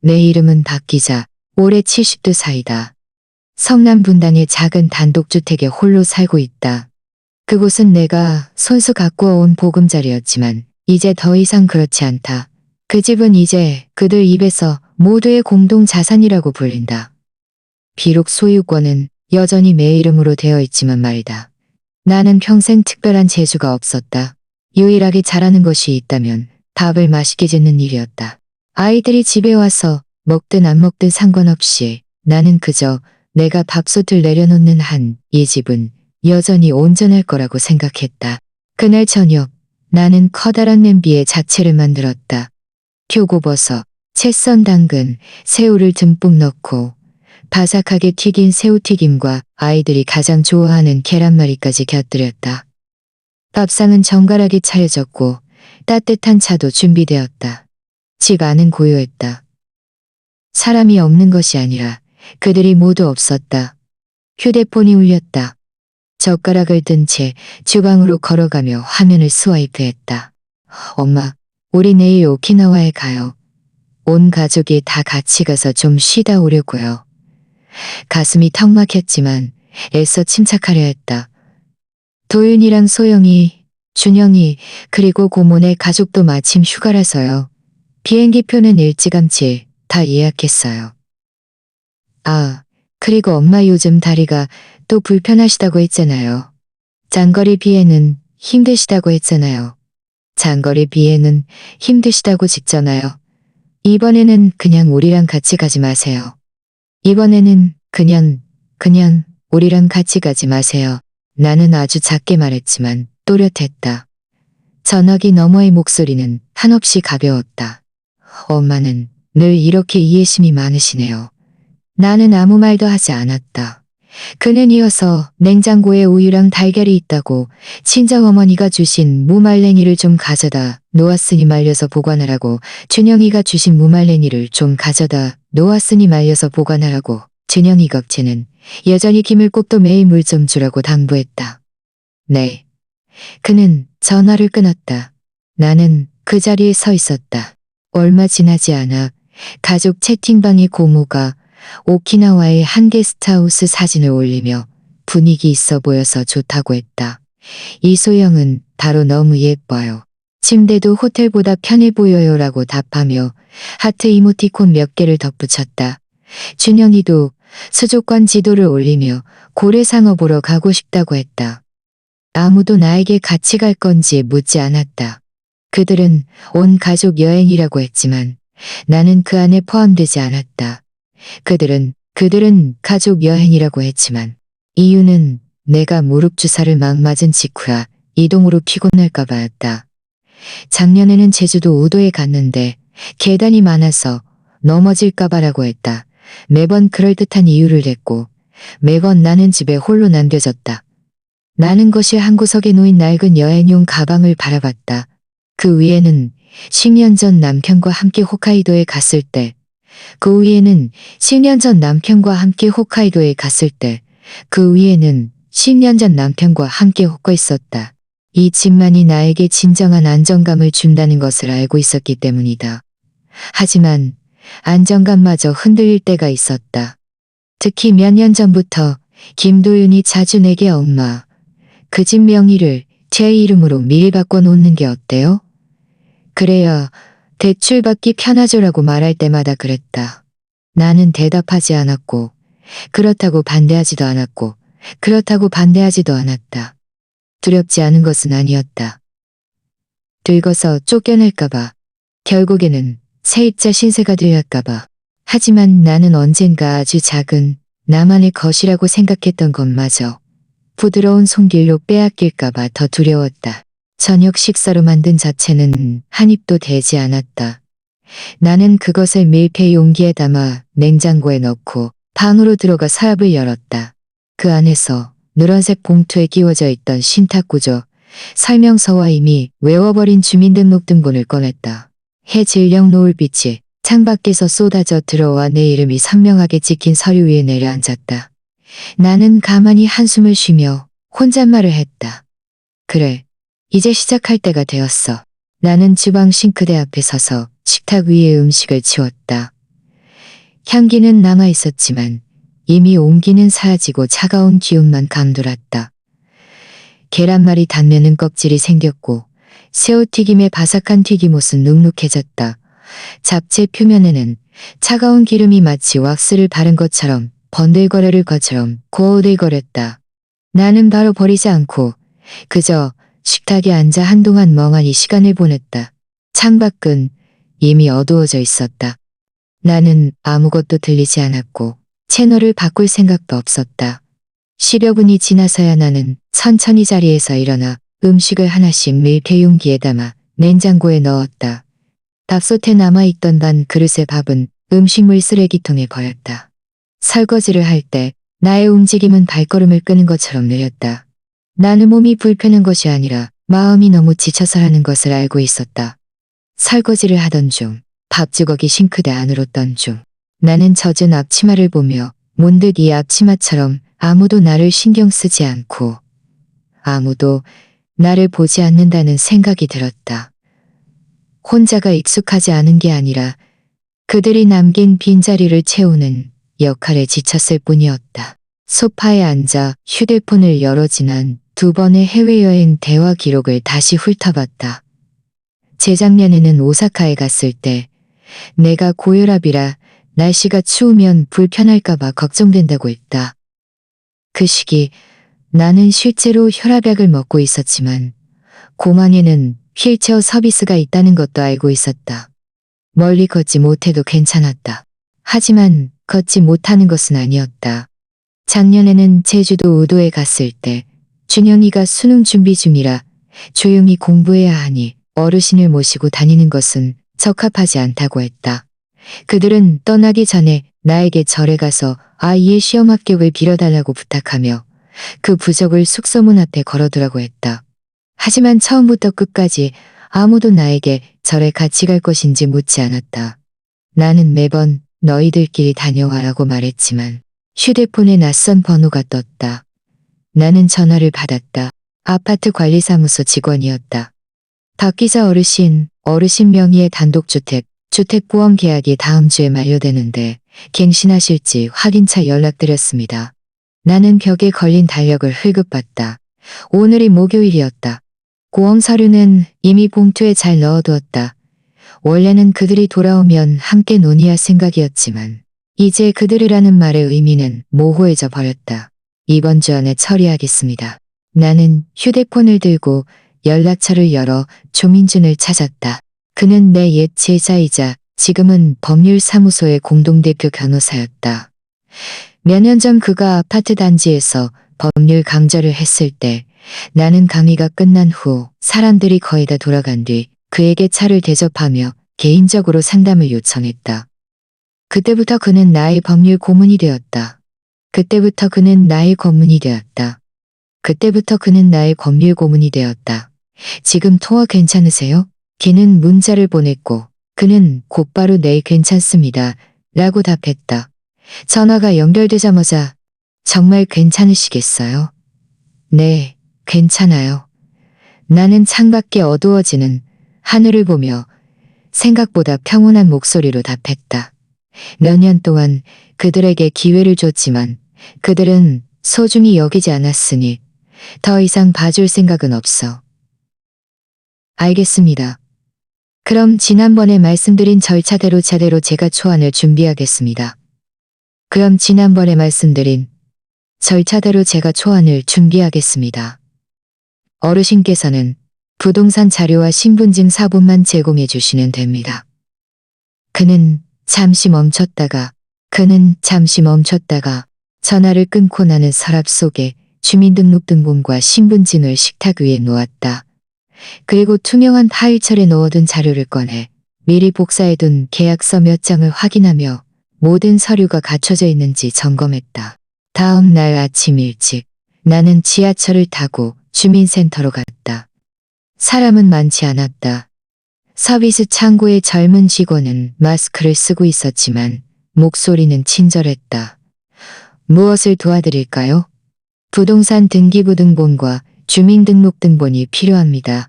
내 이름은 박기자. 올해 70두 사이다. 성남 분당의 작은 단독주택에 홀로 살고 있다. 그곳은 내가 손수 가꾸어 온 보금자리였지만 이제 더 이상 그렇지 않다. 그 집은 이제 그들 입에서 모두의 공동 자산이라고 불린다. 비록 소유권은 여전히 내 이름으로 되어 있지만 말이다. 나는 평생 특별한 재주가 없었다. 유일하게 잘하는 것이 있다면 밥을 맛있게 짓는 일이었다. 아이들이 집에 와서 먹든 안 먹든 상관없이 나는 그저 내가 밥솥을 내려놓는 한 이 집은 여전히 온전할 거라고 생각했다. 그날 저녁 나는 커다란 냄비에 잡채를 만들었다. 표고버섯, 채 썬 당근, 새우를 듬뿍 넣고 바삭하게 튀긴 새우튀김과 아이들이 가장 좋아하는 계란말이까지 곁들였다. 밥상은 정갈하게 차려졌고 따뜻한 차도 준비되었다. 집 안은 고요했다. 사람이 없는 것이 아니라 그들이 모두 없었다. 휴대폰이 울렸다. 젓가락을 든 채 주방으로 걸어가며 화면을 스와이프했다. 엄마, 우리 내일 오키나와에 가요. 온 가족이 다 같이 가서 좀 쉬다 오려고요. 가슴이 턱 막혔지만 애써 침착하려 했다. 도윤이랑 소영이, 준영이, 그리고 고모네 가족도 마침 휴가라서요. 비행기표는 일찌감치 다 예약했어요. 아, 그리고 엄마 요즘 다리가 또 불편하시다고 했잖아요. 장거리 비행은 힘드시다고 했잖아요. 장거리 비행은 힘드시다고 직잖아요. 이번에는 그냥 우리랑 같이 가지 마세요. 이번에는 그냥 우리랑 같이 가지 마세요. 나는 아주 작게 말했지만 또렷했다. 전화기 너머의 목소리는 한없이 가벼웠다. 엄마는 늘 이렇게 이해심이 많으시네요. 나는 아무 말도 하지 않았다. 그는 이어서 냉장고에 우유랑 달걀이 있다고 친정어머니가 주신 무말랭이를 좀 가져다 놓았으니 말려서 보관하라고, 준영이가 주신 무말랭이를 좀 가져다 놓았으니 말려서 보관하라고, 준영이 격체는 여전히 김을국도 매일 물 좀 주라고 당부했다. 네. 그는 전화를 끊었다. 나는 그 자리에 서 있었다. 얼마 지나지 않아 가족 채팅방에 고모가 오키나와의 한 게스트하우스 사진을 올리며 분위기 있어 보여서 좋다고 했다. 이소영은 바로 너무 예뻐요. 침대도 호텔보다 편해 보여요라고 답하며 하트 이모티콘 몇 개를 덧붙였다. 준영이도 수족관 지도를 올리며 고래상어 보러 가고 싶다고 했다. 아무도 나에게 같이 갈 건지 묻지 않았다. 그들은 온 가족 여행이라고 했지만 나는 그 안에 포함되지 않았다. 그들은 가족 여행이라고 했지만 이유는 내가 무릎 주사를 막 맞은 직후야 이동으로 피곤할까 봐였다. 작년에는 제주도 우도에 갔는데 계단이 많아서 넘어질까 봐라고 했다. 매번 그럴듯한 이유를 댔고 매번 나는 집에 홀로 남겨졌다. 나는 거실 한 구석에 놓인 낡은 여행용 가방을 바라봤다. 그 위에는 10년 전 남편과 함께 홋카이도에 갔을 때, 그 위에는 10년 전 남편과 함께 홋카이도에 갔을 때, 그 위에는 10년 전 남편과 함께 홋카 있었다. 이 집만이 나에게 진정한 안정감을 준다는 것을 알고 있었기 때문이다. 하지만 안정감마저 흔들릴 때가 있었다. 특히 몇 년 전부터 김도윤이 자주 내게 엄마, 그 집 명의를 제 이름으로 미리 바꿔놓는 게 어때요? 그래야 대출받기 편하죠라고 말할 때마다 그랬다. 나는 대답하지 않았고 그렇다고 반대하지도 않았고 그렇다고 반대하지도 않았다. 두렵지 않은 것은 아니었다. 늙어서 쫓겨날까봐, 결국에는 세입자 신세가 되었까봐. 하지만 나는 언젠가 아주 작은 나만의 것이라고 생각했던 것마저 부드러운 손길로 빼앗길까봐 더 두려웠다. 저녁 식사로 만든 잡채는 한 입도 대지 않았다. 나는 그것을 밀폐 용기에 담아 냉장고에 넣고 방으로 들어가 서랍을 열었다. 그 안에서 노란색 봉투에 끼워져 있던 신탁구조 설명서와 이미 외워버린 주민등록등본을 꺼냈다. 해질녘 노을빛이 창밖에서 쏟아져 들어와 내 이름이 선명하게 찍힌 서류 위에 내려앉았다. 나는 가만히 한숨을 쉬며 혼잣말을 했다. 그래, 이제 시작할 때가 되었어. 나는 주방 싱크대 앞에 서서 식탁 위에 음식을 치웠다. 향기는 남아 있었지만 이미 온기는 사라지고 차가운 기운만 감돌았다. 계란말이 단면은 껍질이 생겼고 새우튀김의 바삭한 튀김옷은 눅눅해졌다. 잡채 표면에는 차가운 기름이 마치 왁스를 바른 것처럼 번들거려를 것처럼 고들거렸다. 나는 바로 버리지 않고 그저 식탁에 앉아 한동안 멍하니 시간을 보냈다. 창밖은 이미 어두워져 있었다. 나는 아무것도 들리지 않았고 채널을 바꿀 생각도 없었다. 10여 분이 지나서야 나는 천천히 자리에서 일어나 음식을 하나씩 밀폐 용기에 담아 냉장고에 넣었다. 밥솥에 남아있던 반 그릇의 밥은 음식물 쓰레기통에 버렸다. 설거지를 할 때 나의 움직임은 발걸음을 끄는 것처럼 느렸다. 나는 몸이 불편한 것이 아니라 마음이 너무 지쳐서라는 것을 알고 있었다. 설거지를 하던 중, 밥주걱이 싱크대 안으로 떤 중, 나는 젖은 앞치마를 보며 문득 이 앞치마처럼 아무도 나를 신경 쓰지 않고 아무도 나를 보지 않는다는 생각이 들었다. 혼자가 익숙하지 않은 게 아니라 그들이 남긴 빈자리를 채우는 역할에 지쳤을 뿐이었다. 소파에 앉아 휴대폰을 열어 지난 2번의 해외여행 대화 기록을 다시 훑어봤다. 재작년에는 오사카에 갔을 때 내가 고혈압이라 날씨가 추우면 불편할까봐 걱정된다고 했다. 그 시기 나는 실제로 혈압약을 먹고 있었지만 공항에는 휠체어 서비스가 있다는 것도 알고 있었다. 멀리 걷지 못해도 괜찮았다. 하지만 걷지 못하는 것은 아니었다. 작년에는 제주도 우도에 갔을 때 준영이가 수능 준비 중이라 조용히 공부해야 하니 어르신을 모시고 다니는 것은 적합하지 않다고 했다. 그들은 떠나기 전에 나에게 절에 가서 아이의 시험 합격을 빌어달라고 부탁하며 그 부적을 숙소문 앞에 걸어두라고 했다. 하지만 처음부터 끝까지 아무도 나에게 절에 같이 갈 것인지 묻지 않았다. 나는 매번 너희들끼리 다녀와라고 말했지만 휴대폰에 낯선 번호가 떴다. 나는 전화를 받았다. 아파트 관리사무소 직원이었다. 박 기자 어르신 명의의 단독주택, 주택보험 계약이 다음 주에 만료되는데 갱신하실지 확인차 연락드렸습니다. 나는 벽에 걸린 달력을 흘급봤다. 오늘이 목요일이었다. 보험 서류는 이미 봉투에 잘 넣어두었다. 원래는 그들이 돌아오면 함께 논의할 생각이었지만 이제 그들이라는 말의 의미는 모호해져 버렸다. 이번 주 안에 처리하겠습니다. 나는 휴대폰을 들고 연락처를 열어 조민준을 찾았다. 그는 내 옛 제자이자 지금은 법률사무소의 공동대표 변호사였다. 몇 년 전 그가 아파트 단지에서 법률 강좌를 했을 때 나는 강의가 끝난 후 사람들이 거의 다 돌아간 뒤 그에게 차를 대접하며 개인적으로 상담을 요청했다. 그때부터 그는 나의 법률 고문이 되었다. 그때부터 그는 나의 고문이 되었다. 그때부터 그는 나의 법률 고문이 되었다. 지금 통화 괜찮으세요? 걔는 문자를 보냈고 그는 곧바로 네 괜찮습니다. 라고 답했다. 전화가 연결되자마자 정말 괜찮으시겠어요? 네, 괜찮아요. 나는 창밖에 어두워지는 하늘을 보며 생각보다 평온한 목소리로 답했다. 몇 년 동안 그들에게 기회를 줬지만 그들은 소중히 여기지 않았으니 더 이상 봐줄 생각은 없어. 알겠습니다. 그럼 지난번에 말씀드린 절차대로 제가 초안을 준비하겠습니다. 그럼 지난번에 말씀드린 절차대로 제가 초안을 준비하겠습니다. 어르신께서는 부동산 자료와 신분증 사본만 제공해 주시면 됩니다. 그는 잠시 멈췄다가 전화를 끊고 나는 서랍 속에 주민등록등본과 신분증을 식탁 위에 놓았다. 그리고 투명한 파일철에 넣어둔 자료를 꺼내 미리 복사해둔 계약서 몇 장을 확인하며 모든 서류가 갖춰져 있는지 점검했다. 다음 날 아침 일찍 나는 지하철을 타고 주민센터로 갔다. 사람은 많지 않았다. 서비스 창구의 젊은 직원은 마스크를 쓰고 있었지만 목소리는 친절했다. 무엇을 도와드릴까요? 부동산 등기부등본과 주민등록등본이 필요합니다.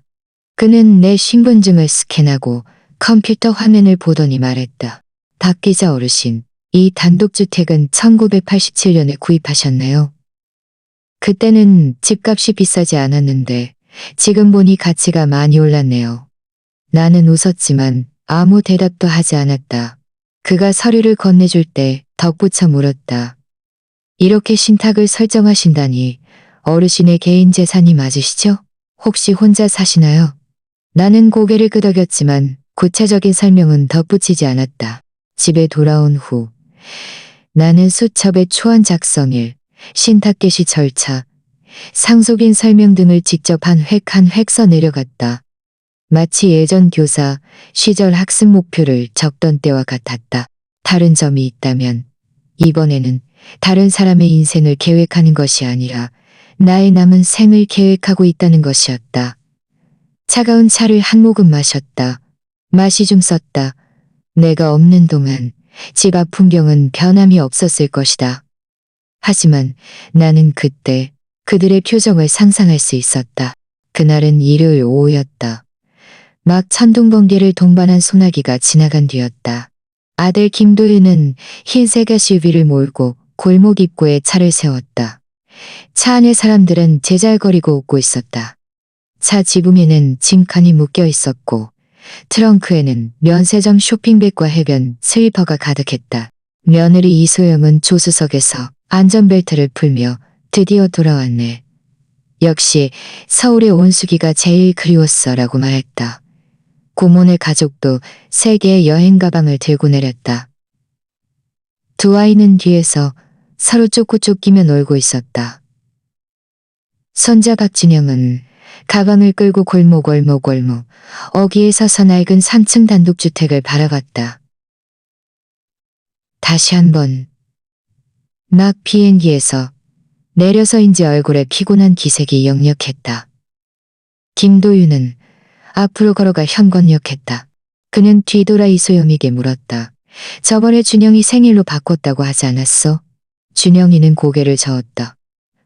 그는 내 신분증을 스캔하고 컴퓨터 화면을 보더니 말했다. 박 기자 어르신, 이 단독주택은 1987년에 구입하셨나요? 그때는 집값이 비싸지 않았는데 지금 보니 가치가 많이 올랐네요. 나는 웃었지만 아무 대답도 하지 않았다. 그가 서류를 건네줄 때 덧붙여 물었다. 이렇게 신탁을 설정하신다니 어르신의 개인 재산이 맞으시죠? 혹시 혼자 사시나요? 나는 고개를 끄덕였지만 구체적인 설명은 덧붙이지 않았다. 집에 돌아온 후 나는 수첩의 초안 작성일, 신탁 개시 절차, 상속인 설명 등을 직접 한 획 한 획 써 내려갔다. 마치 예전 교사 시절 학습 목표를 적던 때와 같았다. 다른 점이 있다면 이번에는 다른 사람의 인생을 계획하는 것이 아니라 나의 남은 생을 계획하고 있다는 것이었다. 차가운 차를 한 모금 마셨다. 맛이 좀 썼다. 내가 없는 동안 집 앞 풍경은 변함이 없었을 것이다. 하지만 나는 그때 그들의 표정을 상상할 수 있었다. 그날은 일요일 오후였다. 막 천둥번개를 동반한 소나기가 지나간 뒤였다. 아들 김도윤은 흰색 SUV를 몰고 골목 입구에 차를 세웠다. 차 안의 사람들은 제잘거리고 웃고 있었다. 차 지붕에는 짐칸이 묶여 있었고 트렁크에는 면세점 쇼핑백과 해변, 슬리퍼가 가득했다. 며느리 이소영은 조수석에서 안전벨트를 풀며 드디어 돌아왔네. 역시 서울의 온수기가 제일 그리웠어 라고 말했다. 고모네 가족도 세 개의 여행 가방을 들고 내렸다. 두 아이는 뒤에서 서로 쫓고 쫓기며 놀고 있었다. 손자 박진영은 가방을 끌고 골목 어귀에 서서 낡은 3층 단독주택을 바라봤다. 다시 한번 막 비행기에서 내려서인지 얼굴에 피곤한 기색이 역력했다. 김도윤은 앞으로 걸어가 현관역했다. 그는 뒤돌아 이소영에게 물었다. 저번에 준영이 생일로 바꿨다고 하지 않았어? 준영이는 고개를 저었다.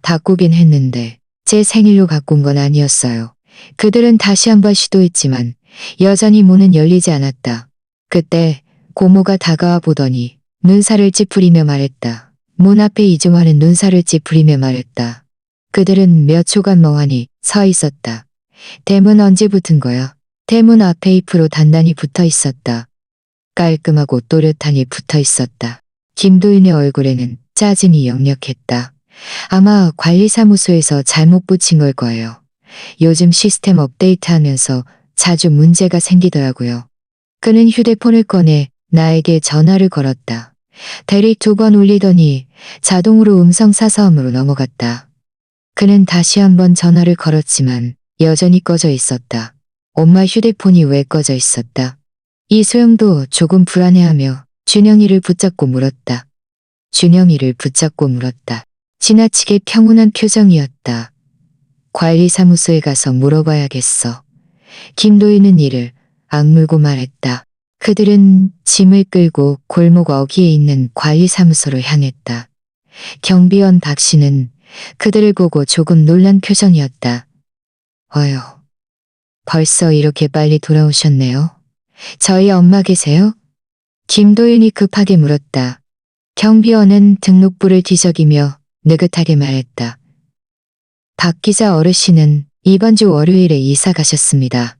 바꾸긴 했는데 제 생일로 바꾼 건 아니었어요. 그들은 다시 한번 시도했지만 여전히 문은 열리지 않았다. 그때 고모가 다가와 보더니 눈살을 찌푸리며 말했다. 문 앞에 이중환은 눈살을 찌푸리며 말했다. 그들은 몇 초간 멍하니 서 있었다. 대문 언제 붙은 거야? 대문 앞에 잎으로 단단히 붙어 있었다. 깔끔하고 또렷하니 붙어 있었다. 김도윤의 얼굴에는 짜증이 역력했다. 아마 관리사무소에서 잘못 붙인 걸 거예요. 요즘 시스템 업데이트하면서 자주 문제가 생기더라고요. 그는 휴대폰을 꺼내 나에게 전화를 걸었다. 대리 2번 울리더니 자동으로 음성 사서함으로 넘어갔다. 그는 다시 한번 전화를 걸었지만 여전히 꺼져 있었다. 엄마 휴대폰이 왜 꺼져 있었다. 이소영도 조금 불안해하며 준영이를 붙잡고 물었다. 준영이를 붙잡고 물었다. 지나치게 평온한 표정이었다. 관리사무소에 가서 물어봐야겠어. 김도희는 이를 악물고 말했다. 그들은 짐을 끌고 골목 어귀에 있는 관리사무소로 향했다. 경비원 박 씨는 그들을 보고 조금 놀란 표정이었다. 어휴, 벌써 이렇게 빨리 돌아오셨네요. 저희 엄마 계세요? 김도윤이 급하게 물었다. 경비원은 등록부를 뒤적이며 느긋하게 말했다. 박 기자 어르신은 이번 주 월요일에 이사 가셨습니다.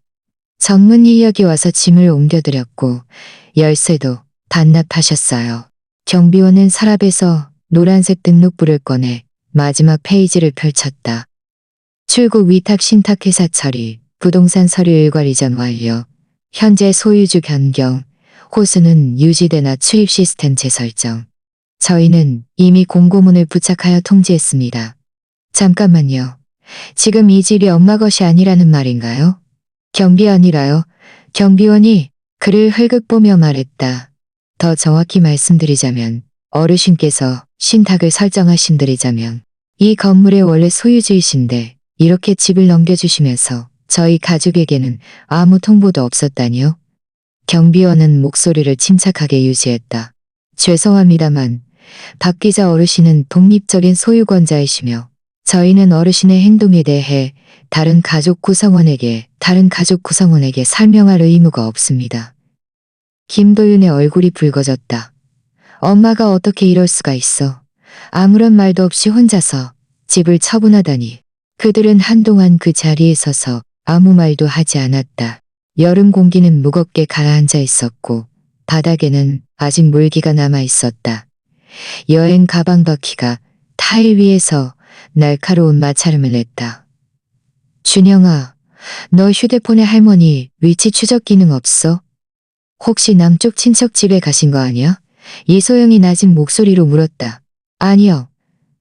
전문 인력이 와서 짐을 옮겨드렸고 열쇠도 반납하셨어요. 경비원은 서랍에서 노란색 등록부를 꺼내 마지막 페이지를 펼쳤다. 출국 위탁 신탁회사 처리, 부동산 서류 일괄 이전 완료, 현재 소유주 변경, 호수는 유지되나 출입 시스템 재설정. 저희는 이미 공고문을 부착하여 통지했습니다. 잠깐만요. 지금 이 집이 엄마 것이 아니라는 말인가요? 경비원이라요. 경비원이 그를 흘끗 보며 말했다. 더 정확히 말씀드리자면 어르신께서 신탁을 설정하신드리자면 이 건물의 원래 소유주이신데 이렇게 집을 넘겨주시면서 저희 가족에게는 아무 통보도 없었다니요? 경비원은 목소리를 침착하게 유지했다. 죄송합니다만 박 기자 어르신은 독립적인 소유권자이시며 저희는 어르신의 행동에 대해 다른 가족 구성원에게 설명할 의무가 없습니다. 김도윤의 얼굴이 붉어졌다. 엄마가 어떻게 이럴 수가 있어. 아무런 말도 없이 혼자서 집을 처분하다니. 그들은 한동안 그 자리에 서서 아무 말도 하지 않았다. 여름 공기는 무겁게 가라앉아 있었고 바닥에는 아직 물기가 남아 있었다. 여행 가방 바퀴가 타일 위에서 날카로운 마찰음을 냈다. 준영아, 너 휴대폰에 할머니 위치 추적 기능 없어? 혹시 남쪽 친척 집에 가신 거 아니야? 이소영이 낮은 목소리로 물었다. 아니요.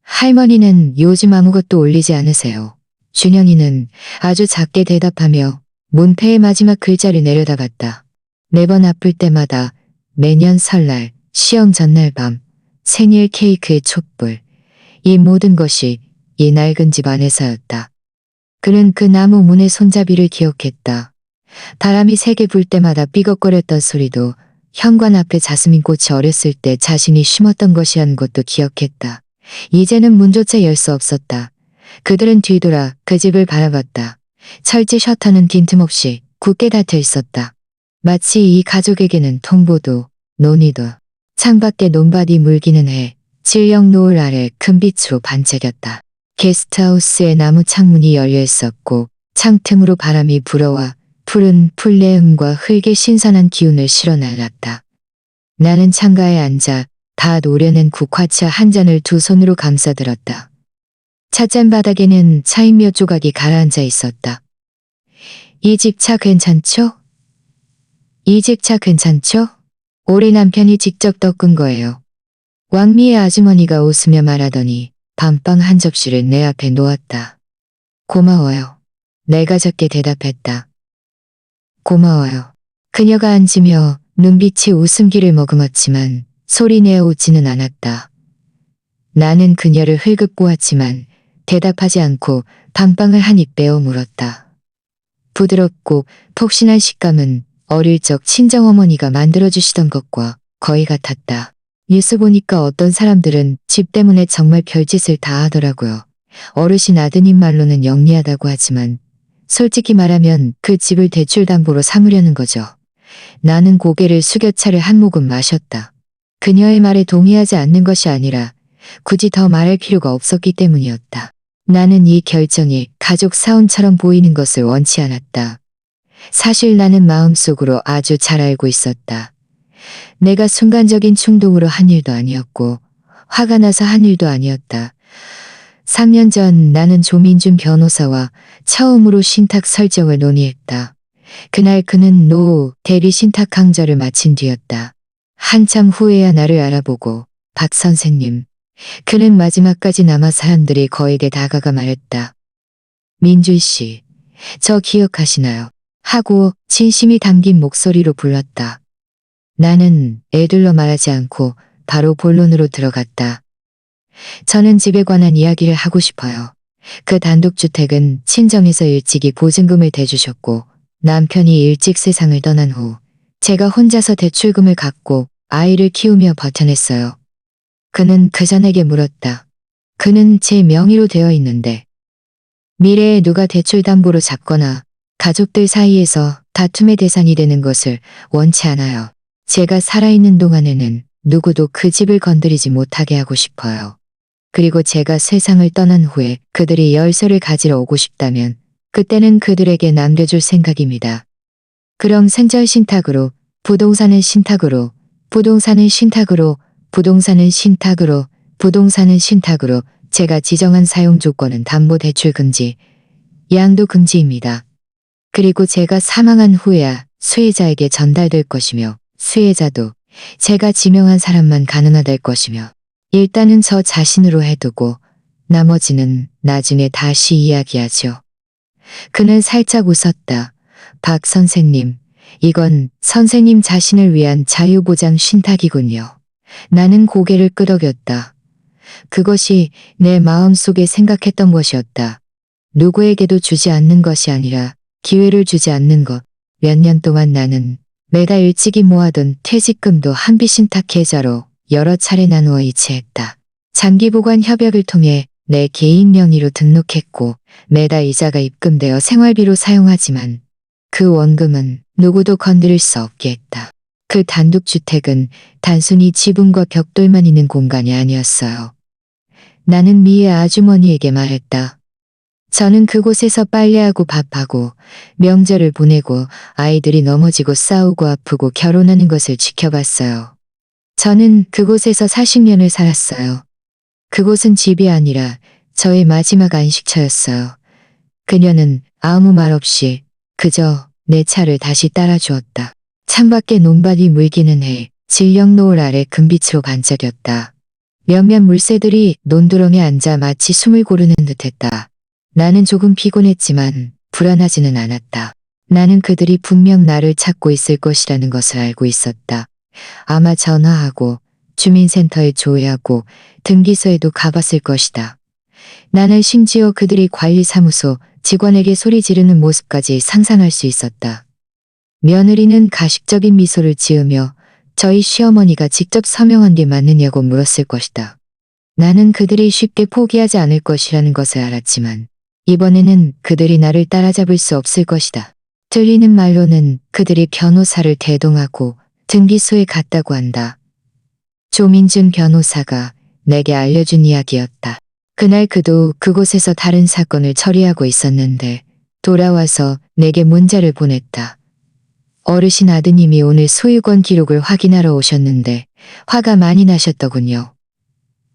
할머니는 요즘 아무것도 올리지 않으세요. 준영이는 아주 작게 대답하며 문패의 마지막 글자를 내려다봤다. 매번 아플 때마다 매년 설날, 시험 전날 밤, 생일 케이크의 촛불, 이 모든 것이 이 낡은 집 안에서였다. 그는 그 나무 문의 손잡이를 기억했다. 바람이 세게 불 때마다 삐걱거렸던 소리도, 현관 앞에 자스민 꽃이 어렸을 때 자신이 심었던 것이라는 것도 기억했다. 이제는 문조차 열 수 없었다. 그들은 뒤돌아 그 집을 바라봤다. 철제 셔터는 빈틈없이 굳게 닫혀 있었다. 마치 이 가족에게는 통보도, 논의도. 창밖에 논밭이 물기는 해 질녘 노을 아래 큰 빛으로 반짝였다. 게스트하우스의 나무 창문이 열려 있었고 창틈으로 바람이 불어와 푸른 풀내음과 흙의 신선한 기운을 실어날랐다. 나는 창가에 앉아 다 노려낸 국화차 한 잔을 두 손으로 감싸들었다. 찻잔 바닥에는 차인 몇 조각이 가라앉아 있었다. 이 집 차 괜찮죠? 이 집 차 괜찮죠? 우리 남편이 직접 닦은 거예요. 왕미의 아주머니가 웃으며 말하더니 밤빵 한 접시를 내 앞에 놓았다. 고마워요. 내가 적게 대답했다. 고마워요. 그녀가 앉으며 눈빛이 웃음기를 머금었지만 소리내어 웃지는 않았다. 나는 그녀를 흘끗 보았지만 대답하지 않고 밤빵을 한 입 빼어 물었다. 부드럽고 폭신한 식감은 어릴 적 친정어머니가 만들어주시던 것과 거의 같았다. 뉴스 보니까 어떤 사람들은 집 때문에 정말 별짓을 다 하더라고요. 어르신 아드님 말로는 영리하다고 하지만 솔직히 말하면 그 집을 대출담보로 삼으려는 거죠. 나는 고개를 숙여 차를 한 모금 마셨다. 그녀의 말에 동의하지 않는 것이 아니라 굳이 더 말할 필요가 없었기 때문이었다. 나는 이 결정이 가족 사원처럼 보이는 것을 원치 않았다. 사실 나는 마음속으로 아주 잘 알고 있었다. 내가 순간적인 충동으로 한 일도 아니었고 화가 나서 한 일도 아니었다. 3년 전 나는 조민준 변호사와 처음으로 신탁 설정을 논의했다. 그날 그는 노후 대리 신탁 강좌를 마친 뒤였다. 한참 후에야 나를 알아보고 박 선생님. 그는 마지막까지 남아 사람들이 거에게 다가가 말했다. 민준 씨, 저 기억하시나요? 하고 진심이 담긴 목소리로 불렀다. 나는 애들러 말하지 않고 바로 본론으로 들어갔다. 저는 집에 관한 이야기를 하고 싶어요. 그 단독주택은 친정에서 일찍이 보증금을 대주셨고 남편이 일찍 세상을 떠난 후 제가 혼자서 대출금을 갚고 아이를 키우며 버텨냈어요. 그는 그자에게 물었다. 그는 제 명의로 되어 있는데 미래에 누가 대출담보로 잡거나 가족들 사이에서 다툼의 대상이 되는 것을 원치 않아요. 제가 살아있는 동안에는 누구도 그 집을 건드리지 못하게 하고 싶어요. 그리고 제가 세상을 떠난 후에 그들이 열쇠를 가지러 오고 싶다면 그때는 그들에게 남겨줄 생각입니다. 그럼 생절 신탁으로, 부동산은 신탁으로, 부동산은 신탁으로, 부동산은 신탁으로, 부동산은 신탁으로 제가 지정한 사용 조건은 담보 대출 금지, 양도 금지입니다. 그리고 제가 사망한 후에야 수혜자에게 전달될 것이며 수혜자도 제가 지명한 사람만 가능하될 것이며 일단은 저 자신으로 해두고 나머지는 나중에 다시 이야기하죠. 그는 살짝 웃었다. 박 선생님, 이건 선생님 자신을 위한 자유보장 신탁이군요. 나는 고개를 끄덕였다. 그것이 내 마음속에 생각했던 것이었다. 누구에게도 주지 않는 것이 아니라 기회를 주지 않는 것. 몇 년 동안 나는 매달 일찍이 모아둔 퇴직금도 한비 신탁 계좌로 여러 차례 나누어 이체했다. 장기보관 협약을 통해 내 개인 명의로 등록했고 매달 이자가 입금되어 생활비로 사용하지만 그 원금은 누구도 건드릴 수 없게 했다. 그 단독주택은 단순히 지붕과 벽돌만 있는 공간이 아니었어요. 나는 미애 아주머니에게 말했다. 저는 그곳에서 빨래하고 밥하고 명절을 보내고 아이들이 넘어지고 싸우고 아프고 결혼하는 것을 지켜봤어요. 저는 그곳에서 40년을 살았어요. 그곳은 집이 아니라 저의 마지막 안식처였어요. 그녀는 아무 말 없이 그저 내 차를 다시 따라주었다. 창밖에 논밭이 물기는 해 진령 노을 아래 금빛으로 반짝였다. 몇몇 물새들이 논두렁에 앉아 마치 숨을 고르는 듯했다. 나는 조금 피곤했지만 불안하지는 않았다. 나는 그들이 분명 나를 찾고 있을 것이라는 것을 알고 있었다. 아마 전화하고 주민센터에 조회하고 등기소에도 가봤을 것이다. 나는 심지어 그들이 관리사무소 직원에게 소리 지르는 모습까지 상상할 수 있었다. 며느리는 가식적인 미소를 지으며 저희 시어머니가 직접 서명한 게 맞느냐고 물었을 것이다. 나는 그들이 쉽게 포기하지 않을 것이라는 것을 알았지만 이번에는 그들이 나를 따라잡을 수 없을 것이다. 들리는 말로는 그들이 변호사를 대동하고 등기소에 갔다고 한다. 조민준 변호사가 내게 알려준 이야기였다. 그날 그도 그곳에서 다른 사건을 처리하고 있었는데 돌아와서 내게 문자를 보냈다. 어르신 아드님이 오늘 소유권 기록을 확인하러 오셨는데 화가 많이 나셨더군요.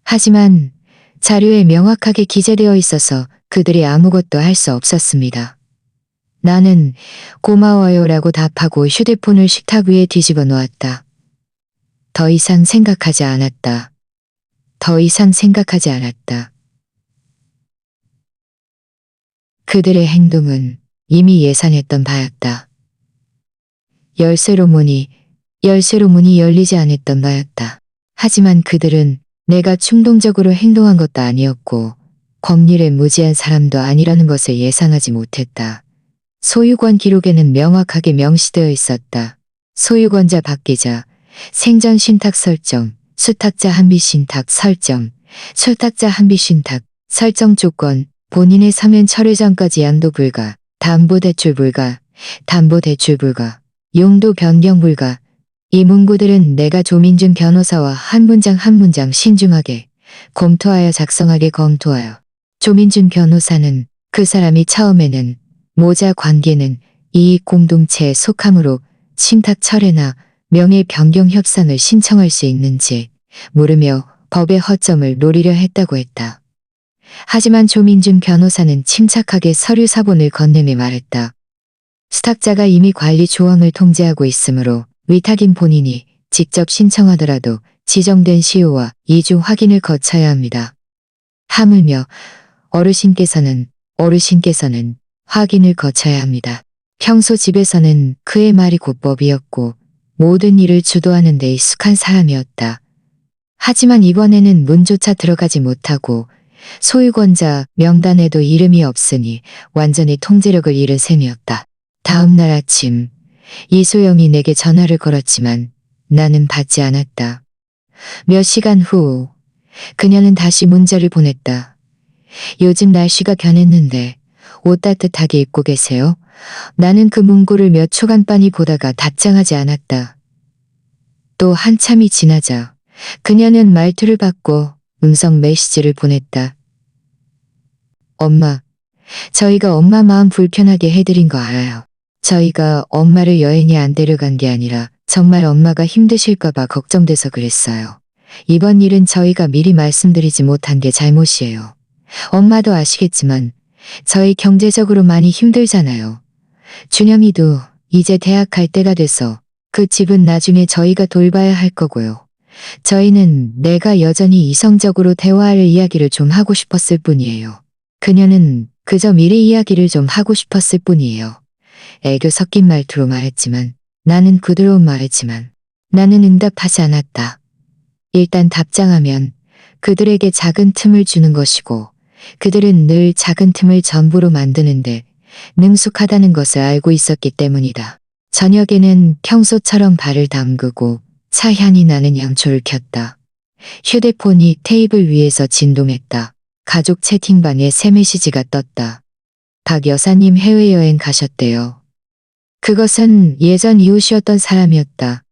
하지만 자료에 명확하게 기재되어 있어서 그들이 아무것도 할 수 없었습니다. 나는 고마워요라고 답하고 휴대폰을 식탁 위에 뒤집어 놓았다. 더 이상 생각하지 않았다. 더 이상 생각하지 않았다. 그들의 행동은 이미 예상했던 바였다. 열쇠로 문이 열리지 않았던 바였다. 하지만 그들은 내가 충동적으로 행동한 것도 아니었고 법률에 무지한 사람도 아니라는 것을 예상하지 못했다. 소유권 기록에는 명확하게 명시되어 있었다. 소유권자 바뀌자, 생전 신탁 설정, 수탁자 한비 신탁 설정, 수탁자 한비 신탁 설정 조건, 본인의 사면 철회 전까지 양도 불가, 담보대출 불가, 담보대출 불가, 용도 변경 불가. 이 문구들은 내가 조민준 변호사와 한 문장 한 문장 신중하게 검토하여 작성하게 검토하여. 조민준 변호사는 그 사람이 처음에는 모자 관계는 이익 공동체에 속함으로 신탁 철회나 명예 변경 협상을 신청할 수 있는지 물으며 법의 허점을 노리려 했다고 했다. 하지만 조민준 변호사는 침착하게 서류 사본을 건네며 말했다. 수탁자가 이미 관리 조항을 통제하고 있으므로 위탁인 본인이 직접 신청하더라도 지정된 시효와 이주 확인을 거쳐야 합니다. 하물며 어르신께서는 확인을 거쳐야 합니다. 평소 집에서는 그의 말이 곧법이었고 모든 일을 주도하는 데 익숙한 사람이었다. 하지만 이번에는 문조차 들어가지 못하고 소유권자 명단에도 이름이 없으니 완전히 통제력을 잃은 셈이었다. 다음 날 아침 이소영이 내게 전화를 걸었지만 나는 받지 않았다. 몇 시간 후 그녀는 다시 문자를 보냈다. 요즘 날씨가 변했는데 옷 따뜻하게 입고 계세요? 나는 그 문구를 몇 초간 빤히 보다가 답장하지 않았다. 또 한참이 지나자 그녀는 말투를 바꿔 음성 메시지를 보냈다. 엄마, 저희가 엄마 마음 불편하게 해드린 거 알아요. 저희가 엄마를 여행에 안 데려간 게 아니라 정말 엄마가 힘드실까봐 걱정돼서 그랬어요. 이번 일은 저희가 미리 말씀드리지 못한 게 잘못이에요. 엄마도 아시겠지만 저희 경제적으로 많이 힘들잖아요. 준영이도 이제 대학 갈 때가 돼서 그 집은 나중에 저희가 돌봐야 할 거고요. 저희는 내가 여전히 이성적으로 대화할 이야기를 좀 하고 싶었을 뿐이에요. 그녀는 그저 미래 이야기를 좀 하고 싶었을 뿐이에요. 애교 섞인 말투로 말했지만 나는 부드러운 말했지만 나는 응답하지 않았다. 일단 답장하면 그들에게 작은 틈을 주는 것이고 그들은 늘 작은 틈을 전부로 만드는데 능숙하다는 것을 알고 있었기 때문이다. 저녁에는 평소처럼 발을 담그고 차 향이 나는 양초를 켰다. 휴대폰이 테이블 위에서 진동했다. 가족 채팅방에 새 메시지가 떴다. 박 여사님 해외여행 가셨대요. 그것은 예전 이웃이었던 사람이었다.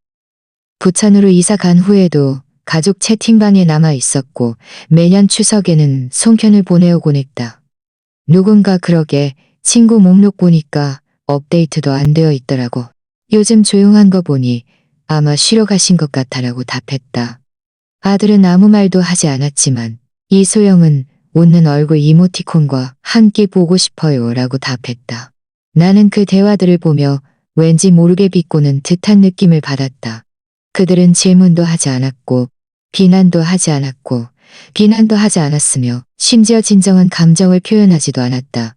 부천으로 이사 간 후에도 가족 채팅방에 남아 있었고 매년 추석에는 송편을 보내오곤 했다. 누군가 그러게 친구 목록 보니까 업데이트도 안 되어 있더라고. 요즘 조용한 거 보니 아마 쉬러 가신 것 같아라고 답했다. 아들은 아무 말도 하지 않았지만 이소영은 웃는 얼굴 이모티콘과 함께 보고 싶어요 라고 답했다. 나는 그 대화들을 보며 왠지 모르게 비꼬는 듯한 느낌을 받았다. 그들은 질문도 하지 않았고 비난도 하지 않았고 비난도 하지 않았으며 심지어 진정한 감정을 표현하지도 않았다.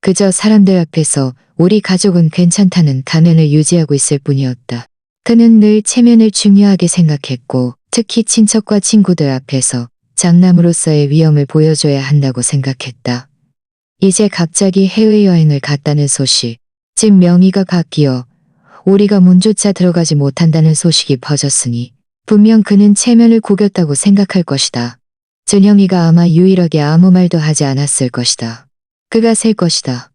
그저 사람들 앞에서 우리 가족은 괜찮다는 가면을 유지하고 있을 뿐이었다. 그는 늘 체면을 중요하게 생각했고 특히 친척과 친구들 앞에서 장남으로서의 위엄을 보여줘야 한다고 생각했다. 이제 갑자기 해외여행을 갔다는 소식, 즉 명의가 바뀌어 우리가 문조차 들어가지 못한다는 소식이 퍼졌으니 분명 그는 체면을 구겼다고 생각할 것이다. 준영이가 아마 유일하게 아무 말도 하지 않았을 것이다. 그가 셀 것이다.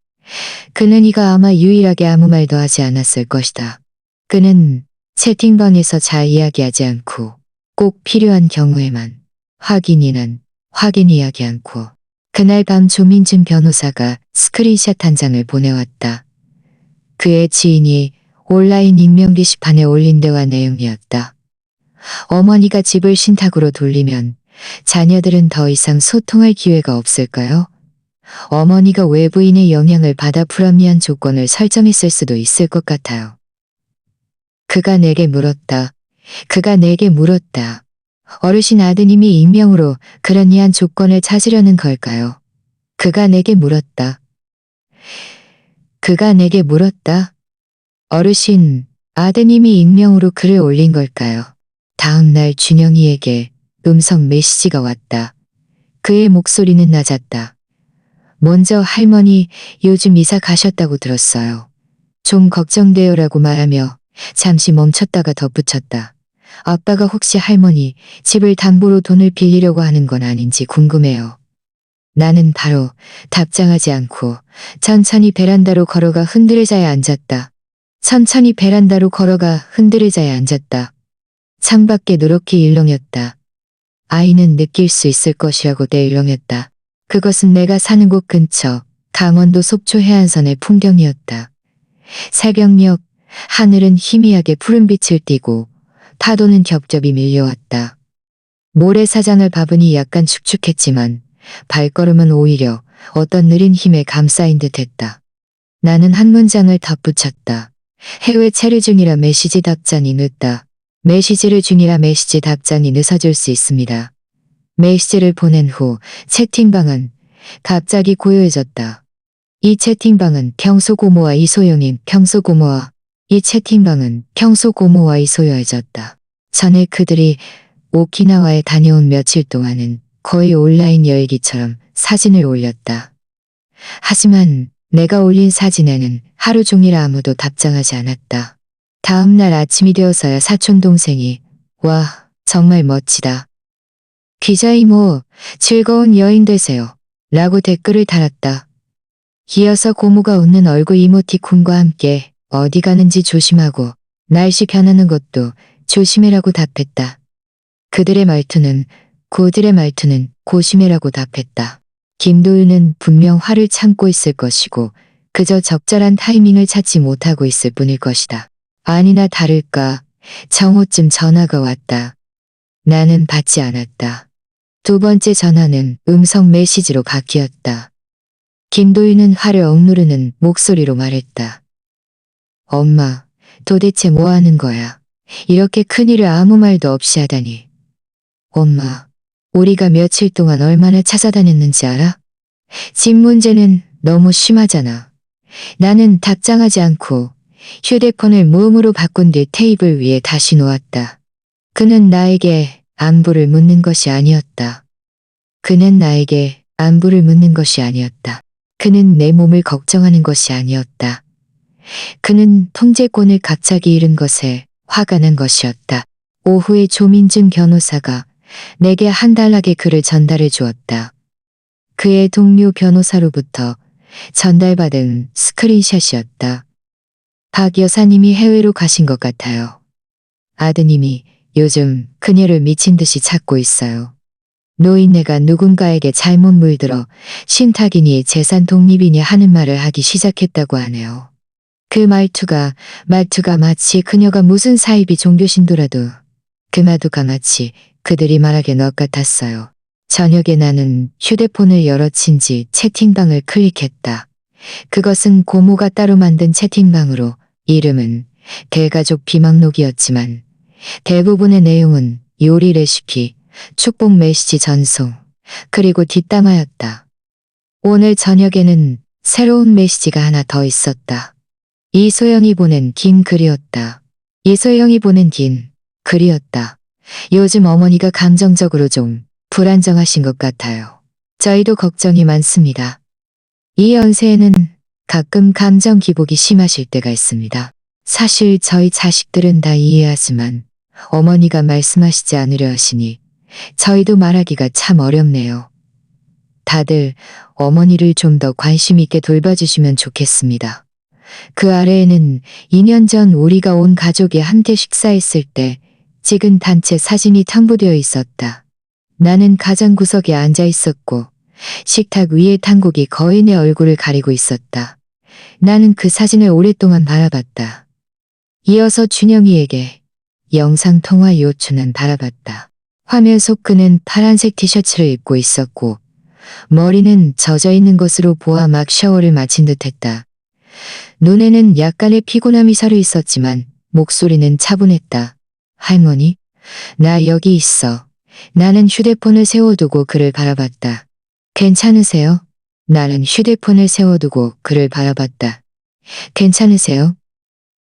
그는 이가 아마 유일하게 아무 말도 하지 않았을 것이다. 그는 채팅방에서 잘 이야기하지 않고 꼭 필요한 경우에만 확인 이야기 않고 그날 밤 조민준 변호사가 스크린샷 한 장을 보내왔다. 그의 지인이 온라인 익명 게시판에 올린 대화 내용이었다. 어머니가 집을 신탁으로 돌리면 자녀들은 더 이상 소통할 기회가 없을까요? 어머니가 외부인의 영향을 받아 불합리한 조건을 설정했을 수도 있을 것 같아요. 그가 내게 물었다. 어르신 아드님이 익명으로 그런 이한 조건을 찾으려는 걸까요? 그가 내게 물었다. 어르신, 아드님이 익명으로 글을 올린 걸까요? 다음 날 준영이에게 음성 메시지가 왔다. 그의 목소리는 낮았다. 먼저 할머니 요즘 이사 가셨다고 들었어요. 좀 걱정돼요라고 말하며 잠시 멈췄다가 덧붙였다. 아빠가 혹시 할머니 집을 담보로 돈을 빌리려고 하는 건 아닌지 궁금해요. 나는 바로 답장하지 않고 천천히 베란다로 걸어가 흔들의자에 앉았다. 창밖에 누렇게 일렁였다. 아이는 느낄 수 있을 것이라고 내일렁였다. 그것은 내가 사는 곳 근처 강원도 속초 해안선의 풍경이었다. 새벽녘 하늘은 희미하게 푸른빛을 띠고 파도는 겹겹이 밀려왔다. 모래사장을 밟으니 약간 축축했지만 발걸음은 오히려 어떤 느린 힘에 감싸인 듯했다. 나는 한 문장을 덧붙였다. 해외 체류 중이라 메시지 답장이 늦다. 메시지 답장이 늦어질 수 있습니다. 메시지를 보낸 후 채팅방은 갑자기 고요해졌다. 이 채팅방은 평소 고모와 이소요해졌다. 전에 그들이 오키나와에 다녀온 며칠 동안은 거의 온라인 여행기처럼 사진을 올렸다. 하지만 내가 올린 사진에는 하루 종일 아무도 답장하지 않았다. 다음 날 아침이 되어서야 사촌 동생이 와, 정말 멋지다. 기자 이모, 즐거운 여행 되세요. 라고 댓글을 달았다. 이어서 고모가 웃는 얼굴 이모티콘과 함께 어디 가는지 조심하고 날씨 변하는 것도 조심해라고 답했다. 그들의 말투는 고심해라고 답했다. 김도윤은 분명 화를 참고 있을 것이고 그저 적절한 타이밍을 찾지 못하고 있을 뿐일 것이다. 아니나 다를까 정오쯤 전화가 왔다. 나는 받지 않았다. 두 번째 전화는 음성 메시지로 바뀌었다. 김도윤은 화를 억누르는 목소리로 말했다. 엄마, 도대체 뭐 하는 거야? 이렇게 큰일을 아무 말도 없이 하다니. 엄마, 우리가 며칠 동안 얼마나 찾아다녔는지 알아? 집 문제는 너무 심하잖아. 나는 답장하지 않고 휴대폰을 무음으로 바꾼 뒤 테이블 위에 다시 놓았다. 그는 나에게 안부를 묻는 것이 아니었다. 그는 내 몸을 걱정하는 것이 아니었다. 그는 통제권을 갑자기 잃은 것에 화가 난 것이었다. 오후에 조민준 변호사가 내게 한 단락의 글을 전달해 주었다. 그의 동료 변호사로부터 전달받은 스크린샷이었다. 박 여사님이 해외로 가신 것 같아요. 아드님이 요즘 그녀를 미친 듯이 찾고 있어요. 노인네가 누군가에게 잘못 물들어 신탁이니 재산 독립이니 하는 말을 하기 시작했다고 하네요. 그 말투가 마치 그녀가 무슨 사이비 종교신도라도 그 말투가 마치 그들이 말하기엔 것 같았어요. 저녁에 나는 휴대폰을 열어 친지 채팅방을 클릭했다. 그것은 고모가 따로 만든 채팅방으로 이름은 대가족 비망록이었지만 대부분의 내용은 요리 레시피, 축복 메시지 전송, 그리고 뒷담화였다. 오늘 저녁에는 새로운 메시지가 하나 더 있었다. 이소영이 보낸 긴 글이었다. 이소영이 보낸 긴 글이었다. 요즘 어머니가 감정적으로 좀 불안정하신 것 같아요. 저희도 걱정이 많습니다. 이 연세에는 가끔 감정 기복이 심하실 때가 있습니다. 사실 저희 자식들은 다 이해하지만 어머니가 말씀하시지 않으려 하시니 저희도 말하기가 참 어렵네요. 다들 어머니를 좀 더 관심 있게 돌봐주시면 좋겠습니다. 그 아래에는 2년 전 우리가 온 가족이 함께 식사했을 때 찍은 단체 사진이 첨부되어 있었다. 나는 가장 구석에 앉아 있었고 식탁 위에 탄곡이 거의 내 얼굴을 가리고 있었다. 나는 그 사진을 오랫동안 바라봤다. 이어서 준영이에게 영상통화 요청은 바라봤다. 화면 속 그는 파란색 티셔츠를 입고 있었고 머리는 젖어 있는 것으로 보아 막 샤워를 마친 듯했다. 눈에는 약간의 피곤함이 서려 있었지만 목소리는 차분했다. 할머니, 나 여기 있어. 나는 휴대폰을 세워두고 그를 바라봤다. 괜찮으세요? 나는 휴대폰을 세워두고 그를 바라봤다. 괜찮으세요?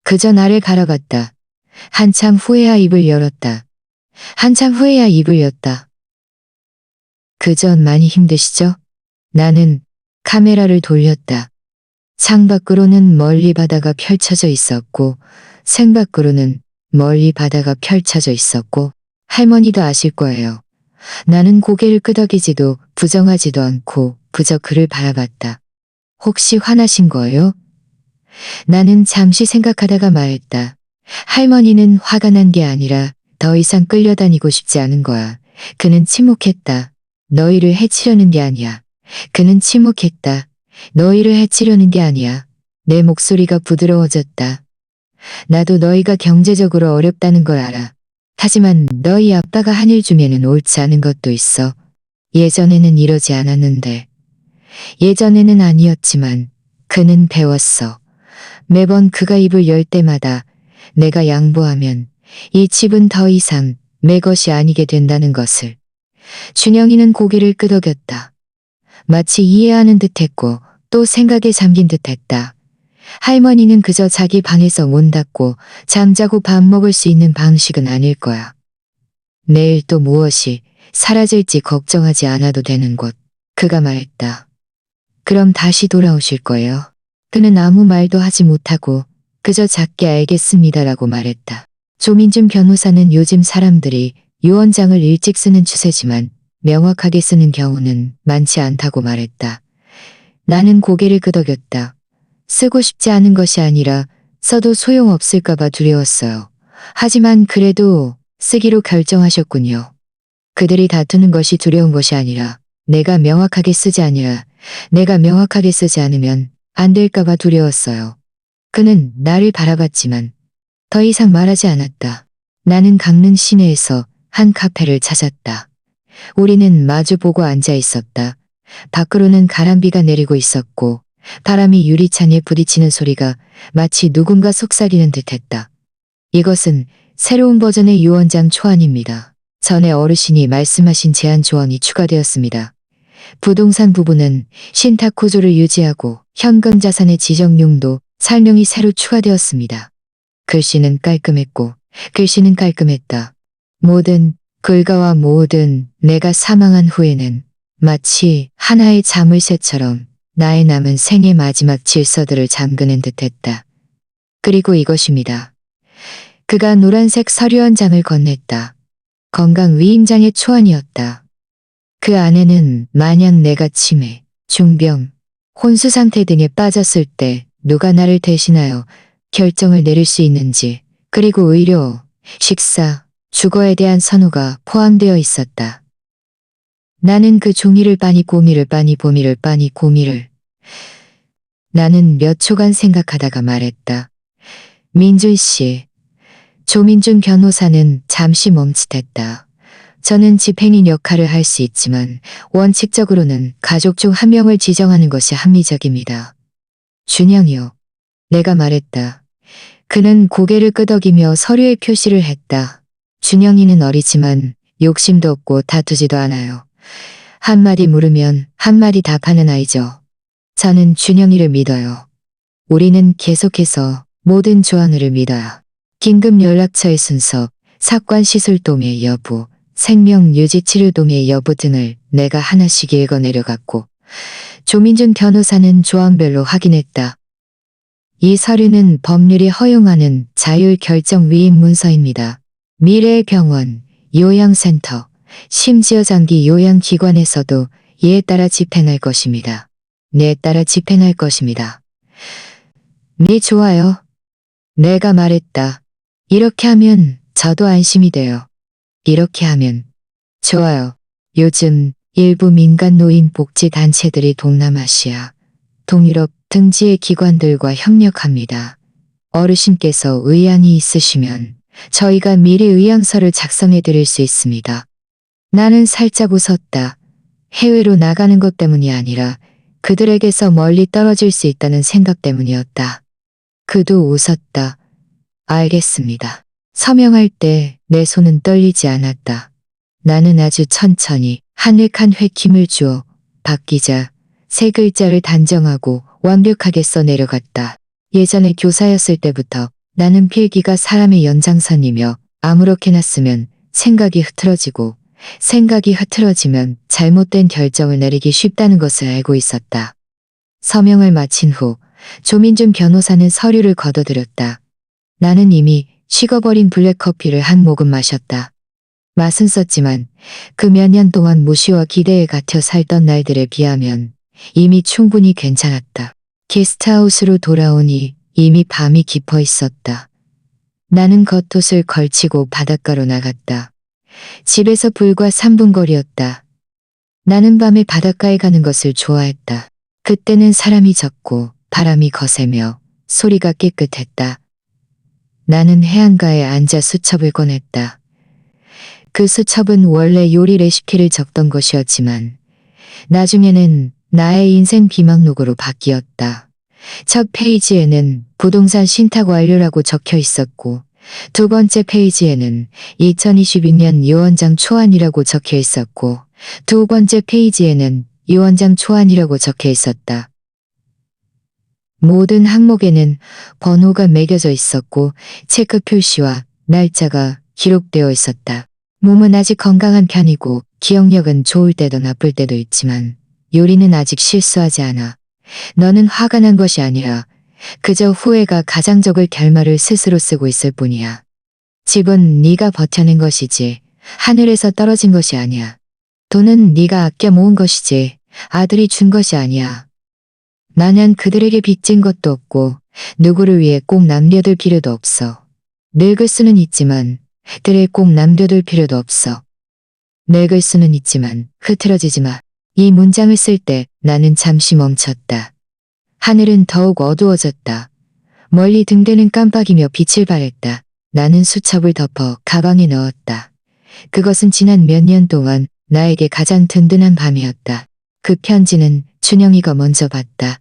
그저 나를 바라봤다. 한참 후에야 입을 열었다. 한참 후에야 입을 였다. 그전 많이 힘드시죠? 나는 카메라를 돌렸다. 창밖으로는 멀리 바다가 펼쳐져 있었고 생밖으로는 멀리 바다가 펼쳐져 있었고 할머니도 아실 거예요. 나는 고개를 끄덕이지도 부정하지도 않고 그저 그를 바라봤다. 혹시 화나신 거예요? 나는 잠시 생각하다가 말했다. 할머니는 화가 난 게 아니라 더 이상 끌려다니고 싶지 않은 거야. 그는 침묵했다. 너희를 해치려는 게 아니야. 그는 침묵했다. 너희를 해치려는 게 아니야. 내 목소리가 부드러워졌다. 나도 너희가 경제적으로 어렵다는 걸 알아. 하지만 너희 아빠가 한 일 중에는 옳지 않은 것도 있어. 예전에는 이러지 않았는데. 예전에는 아니었지만 그는 배웠어. 매번 그가 입을 열 때마다 내가 양보하면 이 집은 더 이상 내 것이 아니게 된다는 것을. 준영이는 고개를 끄덕였다. 마치 이해하는 듯했고 또 생각에 잠긴 듯했다. 할머니는 그저 자기 방에서 문 닫고 잠자고 밥 먹을 수 있는 방식은 아닐 거야. 내일 또 무엇이 사라질지 걱정하지 않아도 되는 곳. 그가 말했다. 그럼 다시 돌아오실 거예요. 그는 아무 말도 하지 못하고 그저 작게 알겠습니다라고 말했다. 조민준 변호사는 요즘 사람들이 유언장을 일찍 쓰는 추세지만 명확하게 쓰는 경우는 많지 않다고 말했다. 나는 고개를 끄덕였다. 쓰고 싶지 않은 것이 아니라 써도 소용없을까봐 두려웠어요. 하지만 그래도 쓰기로 결정하셨군요. 그들이 다투는 것이 두려운 것이 아니라 내가 명확하게 쓰지 않으면 안 될까봐 두려웠어요. 그는 나를 바라봤지만 더 이상 말하지 않았다. 나는 강릉 시내에서 한 카페를 찾았다. 우리는 마주보고 앉아 있었다. 밖으로는 가람비가 내리고 있었고 바람이 유리창에 부딪히는 소리가 마치 누군가 속삭이는 듯했다. 이것은 새로운 버전의 유언장 초안입니다. 전에 어르신이 말씀하신 제한 조언이 추가되었습니다. 부동산 부분은 신탁 구조를 유지하고 현금 자산의 지정 용도 설명이 새로 추가되었습니다. 글씨는 깔끔했다. 모든 글가와 모든 내가 사망한 후에는 마치 하나의 자물쇠처럼 나의 남은 생의 마지막 질서들을 잠그는 듯했다. 그리고 이것입니다. 그가 노란색 서류 한 장을 건넸다. 건강위임장의 초안이었다. 그 안에는 만약 내가 치매, 중병, 혼수 상태 등에 빠졌을 때 누가 나를 대신하여 결정을 내릴 수 있는지, 그리고 의료, 식사, 주거에 대한 선호가 포함되어 있었다. 나는 그 종이를 빠니 고미를 빠니 보미를 빠니 고미를. 나는 몇 초간 생각하다가 말했다. 민준 씨. 조민준 변호사는 잠시 멈칫했다. 저는 집행인 역할을 할 수 있지만 원칙적으로는 가족 중 한 명을 지정하는 것이 합리적입니다. 준영이요. 내가 말했다. 그는 고개를 끄덕이며 서류에 표시를 했다. 준영이는 어리지만 욕심도 없고 다투지도 않아요. 한마디 물으면 한마디 답하는 아이죠. 저는 준영이를 믿어요. 우리는 계속해서 모든 조항을 믿어요. 긴급 연락처의 순서, 사건 시술 도매 여부, 생명 유지 치료 도매 여부 등을 내가 하나씩 읽어 내려갔고 조민준 변호사는 조항별로 확인했다. 이 서류는 법률이 허용하는 자율결정 위임 문서입니다. 미래의 병원, 요양센터, 심지어 장기 요양기관에서도 이에 따라 집행할 것입니다. 네 따라 집행할 것입니다. 네 좋아요. 내가 말했다. 이렇게 하면 저도 안심이 돼요. 이렇게 하면 좋아요. 요즘 일부 민간 노인 복지 단체들이 동남아시아, 동유럽 등지의 기관들과 협력합니다. 어르신께서 의향이 있으시면 저희가 미리 의향서를 작성해 드릴 수 있습니다. 나는 살짝 웃었다. 해외로 나가는 것 때문이 아니라 그들에게서 멀리 떨어질 수 있다는 생각 때문이었다. 그도 웃었다. 알겠습니다. 서명할 때 내 손은 떨리지 않았다. 나는 아주 천천히 한 획 한 획 힘을 주어 박 기자 세 글자를 단정하고 완벽하게 써내려갔다. 예전에 교사였을 때부터 나는 필기가 사람의 연장선이며 아무렇게나 쓰면 생각이 흐트러지면 잘못된 결정을 내리기 쉽다는 것을 알고 있었다. 서명을 마친 후 조민준 변호사는 서류를 걷어들였다. 나는 이미 식어버린 블랙커피를 한 모금 마셨다. 맛은 썼지만 그 몇 년 동안 무시와 기대에 갇혀 살던 날들에 비하면 이미 충분히 괜찮았다. 게스트하우스로 돌아오니 이미 밤이 깊어 있었다. 나는 겉옷을 걸치고 바닷가로 나갔다. 집에서 불과 3분 거리였다. 나는 밤에 바닷가에 가는 것을 좋아했다. 그때는 사람이 적고 바람이 거세며 소리가 깨끗했다. 나는 해안가에 앉아 수첩을 꺼냈다. 그 수첩은 원래 요리 레시피를 적던 것이었지만 나중에는 나의 인생 비망록으로 바뀌었다. 첫 페이지에는 부동산 신탁 완료라고 적혀 있었고 두 번째 페이지에는 2022년 유원장 초안이라고 적혀 있었고 두 번째 페이지에는 유원장 초안이라고 적혀 있었다. 모든 항목에는 번호가 매겨져 있었고 체크 표시와 날짜가 기록되어 있었다. 몸은 아직 건강한 편이고 기억력은 좋을 때도 나쁠 때도 있지만 요리는 아직 실수하지 않아. 너는 화가 난 것이 아니라 그저 후회가 가장 적을 결말을 스스로 쓰고 있을 뿐이야. 집은 네가 버텨낸 것이지 하늘에서 떨어진 것이 아니야. 돈은 네가 아껴 모은 것이지 아들이 준 것이 아니야. 나는 그들에게 빚진 것도 없고 누구를 위해 꼭 남겨둘 필요도 없어. 늙을 수는 있지만 들에 꼭 남겨둘 필요도 없어. 늙을 수는 있지만 흐트러지지 마. 이 문장을 쓸 때 나는 잠시 멈췄다. 하늘은 더욱 어두워졌다. 멀리 등대는 깜빡이며 빛을 발했다. 나는 수첩을 덮어 가방에 넣었다. 그것은 지난 몇 년 동안 나에게 가장 든든한 밤이었다. 그 편지는 준영이가 먼저 봤다.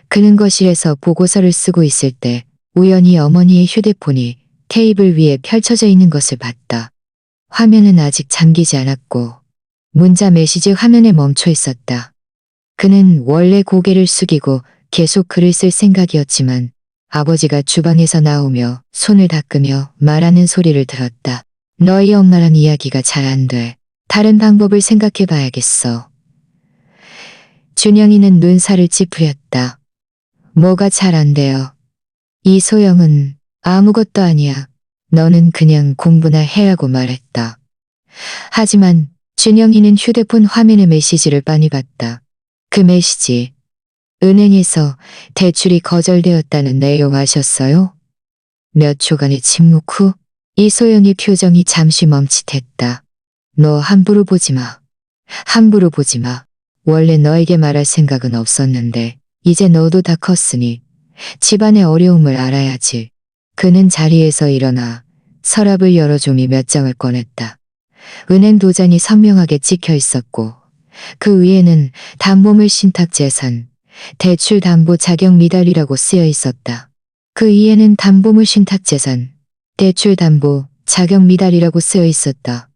그는 거실에서 보고서를 쓰고 있을 때 우연히 어머니의 휴대폰이 테이블 위에 펼쳐져 있는 것을 봤다. 화면은 아직 잠기지 않았고 문자 메시지 화면에 멈춰 있었다. 그는 원래 고개를 숙이고 계속 글을 쓸 생각이었지만 아버지가 주방에서 나오며 손을 닦으며 말하는 소리를 들었다. 너희 엄마랑 이야기가 잘 안 돼. 다른 방법을 생각해 봐야겠어. 준영이는 눈살을 찌푸렸다. 뭐가 잘 안 돼요? 이 소영은 아무것도 아니야. 너는 그냥 공부나 해라고 말했다. 하지만 준영이는 휴대폰 화면의 메시지를 빤히 봤다. 그 메시지. 은행에서 대출이 거절되었다는 내용 아셨어요? 몇 초간의 침묵 후 이소영의 표정이 잠시 멈칫했다. 너 함부로 보지 마. 함부로 보지 마. 원래 너에게 말할 생각은 없었는데 이제 너도 다 컸으니 집안의 어려움을 알아야지. 그는 자리에서 일어나 서랍을 열어 종이 몇 장을 꺼냈다. 은행 도장이 선명하게 찍혀 있었고 그 위에는 담보물 신탁재산, 대출담보 자격 미달이라고 쓰여 있었다. 그 위에는 담보물 신탁재산, 대출담보 자격 미달이라고 쓰여 있었다.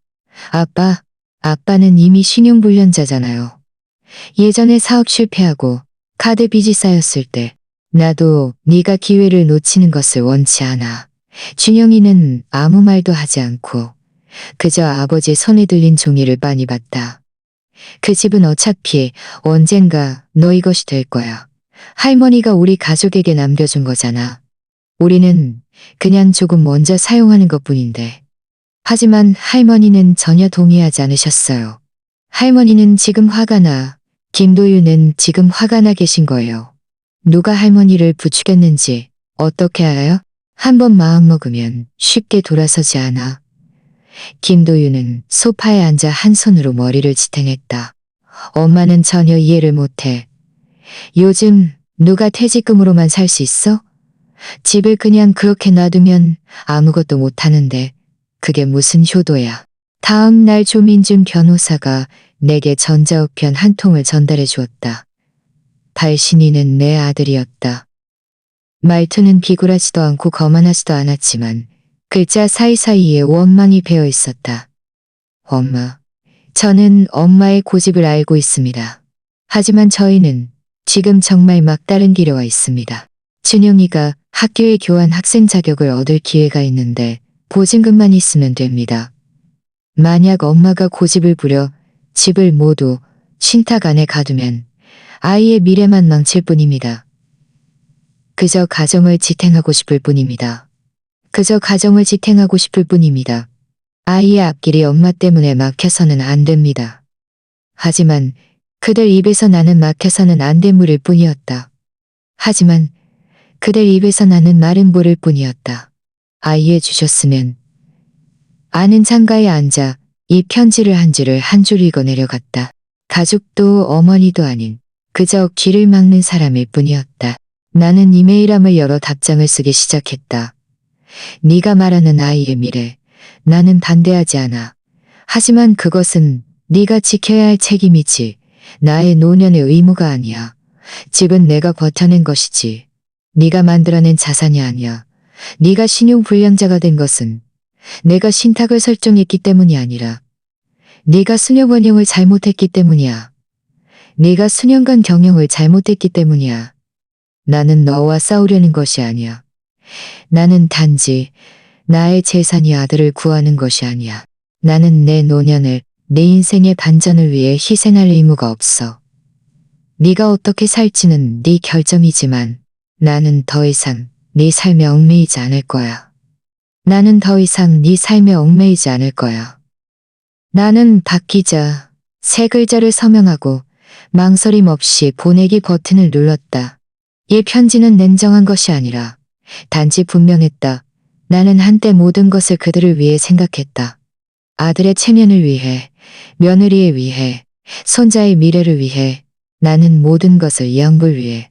아빠는 이미 신용불량자잖아요. 예전에 사업 실패하고 카드 빚이 쌓였을 때 나도 네가 기회를 놓치는 것을 원치 않아. 준영이는 아무 말도 하지 않고 그저 아버지 손에 들린 종이를 빤히 봤다. 그 집은 어차피 언젠가 너희 것이 될 거야. 할머니가 우리 가족에게 남겨준 거잖아. 우리는 그냥 조금 먼저 사용하는 것뿐인데. 하지만 할머니는 전혀 동의하지 않으셨어요. 할머니는 지금 화가 나, 김도윤은 지금 화가 나 계신 거예요. 누가 할머니를 부추겼는지 어떻게 알아요? 한번 마음먹으면 쉽게 돌아서지 않아. 김도윤은 소파에 앉아 한 손으로 머리를 지탱했다. 엄마는 전혀 이해를 못해. 요즘 누가 퇴직금으로만 살 수 있어? 집을 그냥 그렇게 놔두면 아무것도 못하는데 그게 무슨 효도야. 다음 날 조민준 변호사가 내게 전자우편 한 통을 전달해 주었다. 발신인은 내 아들이었다. 말투는 비굴하지도 않고 거만하지도 않았지만 글자 사이사이에 원망이 배어 있었다. 엄마, 저는 엄마의 고집을 알고 있습니다. 하지만 저희는 지금 정말 막다른 길에 와 있습니다. 준영이가 학교에 교환 학생 자격을 얻을 기회가 있는데 보증금만 있으면 됩니다. 만약 엄마가 고집을 부려 집을 모두 신탁 안에 가두면 아이의 미래만 망칠 뿐입니다. 그저 가정을 지탱하고 싶을 뿐입니다. 그저 가정을 지탱하고 싶을 뿐입니다. 아이의 앞길이 엄마 때문에 막혀서는 안 됩니다. 하지만 그들 입에서 나는 막혀서는 안 된 물일 뿐이었다. 하지만 그들 입에서 나는 마른 물일 뿐이었다. 아이해 주셨으면. 아는 창가에 앉아 이 편지를 한 줄을 한 줄 읽어 내려갔다. 가족도 어머니도 아닌 그저 귀를 막는 사람일 뿐이었다. 나는 이메일함을 열어 답장을 쓰기 시작했다. 네가 말하는 아이의 미래, 나는 반대하지 않아. 하지만 그것은 네가 지켜야 할 책임이지 나의 노년의 의무가 아니야. 집은 내가 버텨낸 것이지 네가 만들어낸 자산이 아니야. 네가 신용불량자가 된 것은 내가 신탁을 설정했기 때문이 아니라 네가 수년원형을 잘못했기 때문이야. 네가 수년간 경영을 잘못했기 때문이야. 나는 너와 싸우려는 것이 아니야. 나는 단지 나의 재산이 아들을 구하는 것이 아니야. 나는 내 노년을 내 인생의 반전을 위해 희생할 의무가 없어. 네가 어떻게 살지는 네 결정이지만 나는 더 이상 네 삶에 얽매이지 않을 거야. 나는 더 이상 네 삶에 얽매이지 않을 거야. 나는 박 기자 세 글자를 서명하고 망설임 없이 보내기 버튼을 눌렀다. 이 편지는 냉정한 것이 아니라 단지 분명했다. 나는 한때 모든 것을 그들을 위해 생각했다. 아들의 체면을 위해, 며느리에 위해, 손자의 미래를 위해, 나는 모든 것을 이 양불 위해,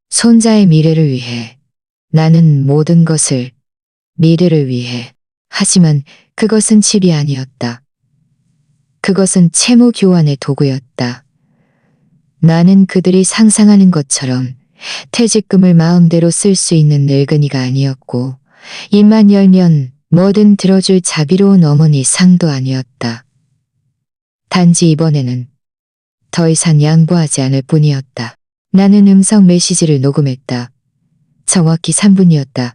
손자의 미래를 위해, 나는 모든 것을 미래를 위해. 하지만 그것은 집이 아니었다. 그것은 채무 교환의 도구였다. 나는 그들이 상상하는 것처럼 퇴직금을 마음대로 쓸 수 있는 늙은이가 아니었고 입만 열면 뭐든 들어줄 자비로운 어머니 상도 아니었다. 단지 이번에는 더 이상 양보하지 않을 뿐이었다. 나는 음성 메시지를 녹음했다. 정확히 3분이었다.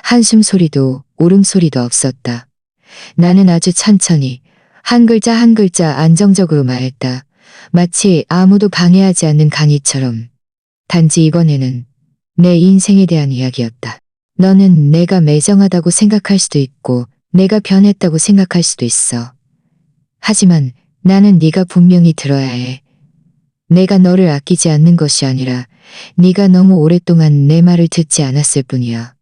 한숨 소리도 울음소리도 없었다. 나는 아주 천천히 한 글자 한 글자 안정적으로 말했다. 마치 아무도 방해하지 않는 강의처럼. 단지 이번에는 내 인생에 대한 이야기였다. 너는 내가 매정하다고 생각할 수도 있고 내가 변했다고 생각할 수도 있어. 하지만 나는 네가 분명히 들어야 해. 내가 너를 아끼지 않는 것이 아니라 네가 너무 오랫동안 내 말을 듣지 않았을 뿐이야.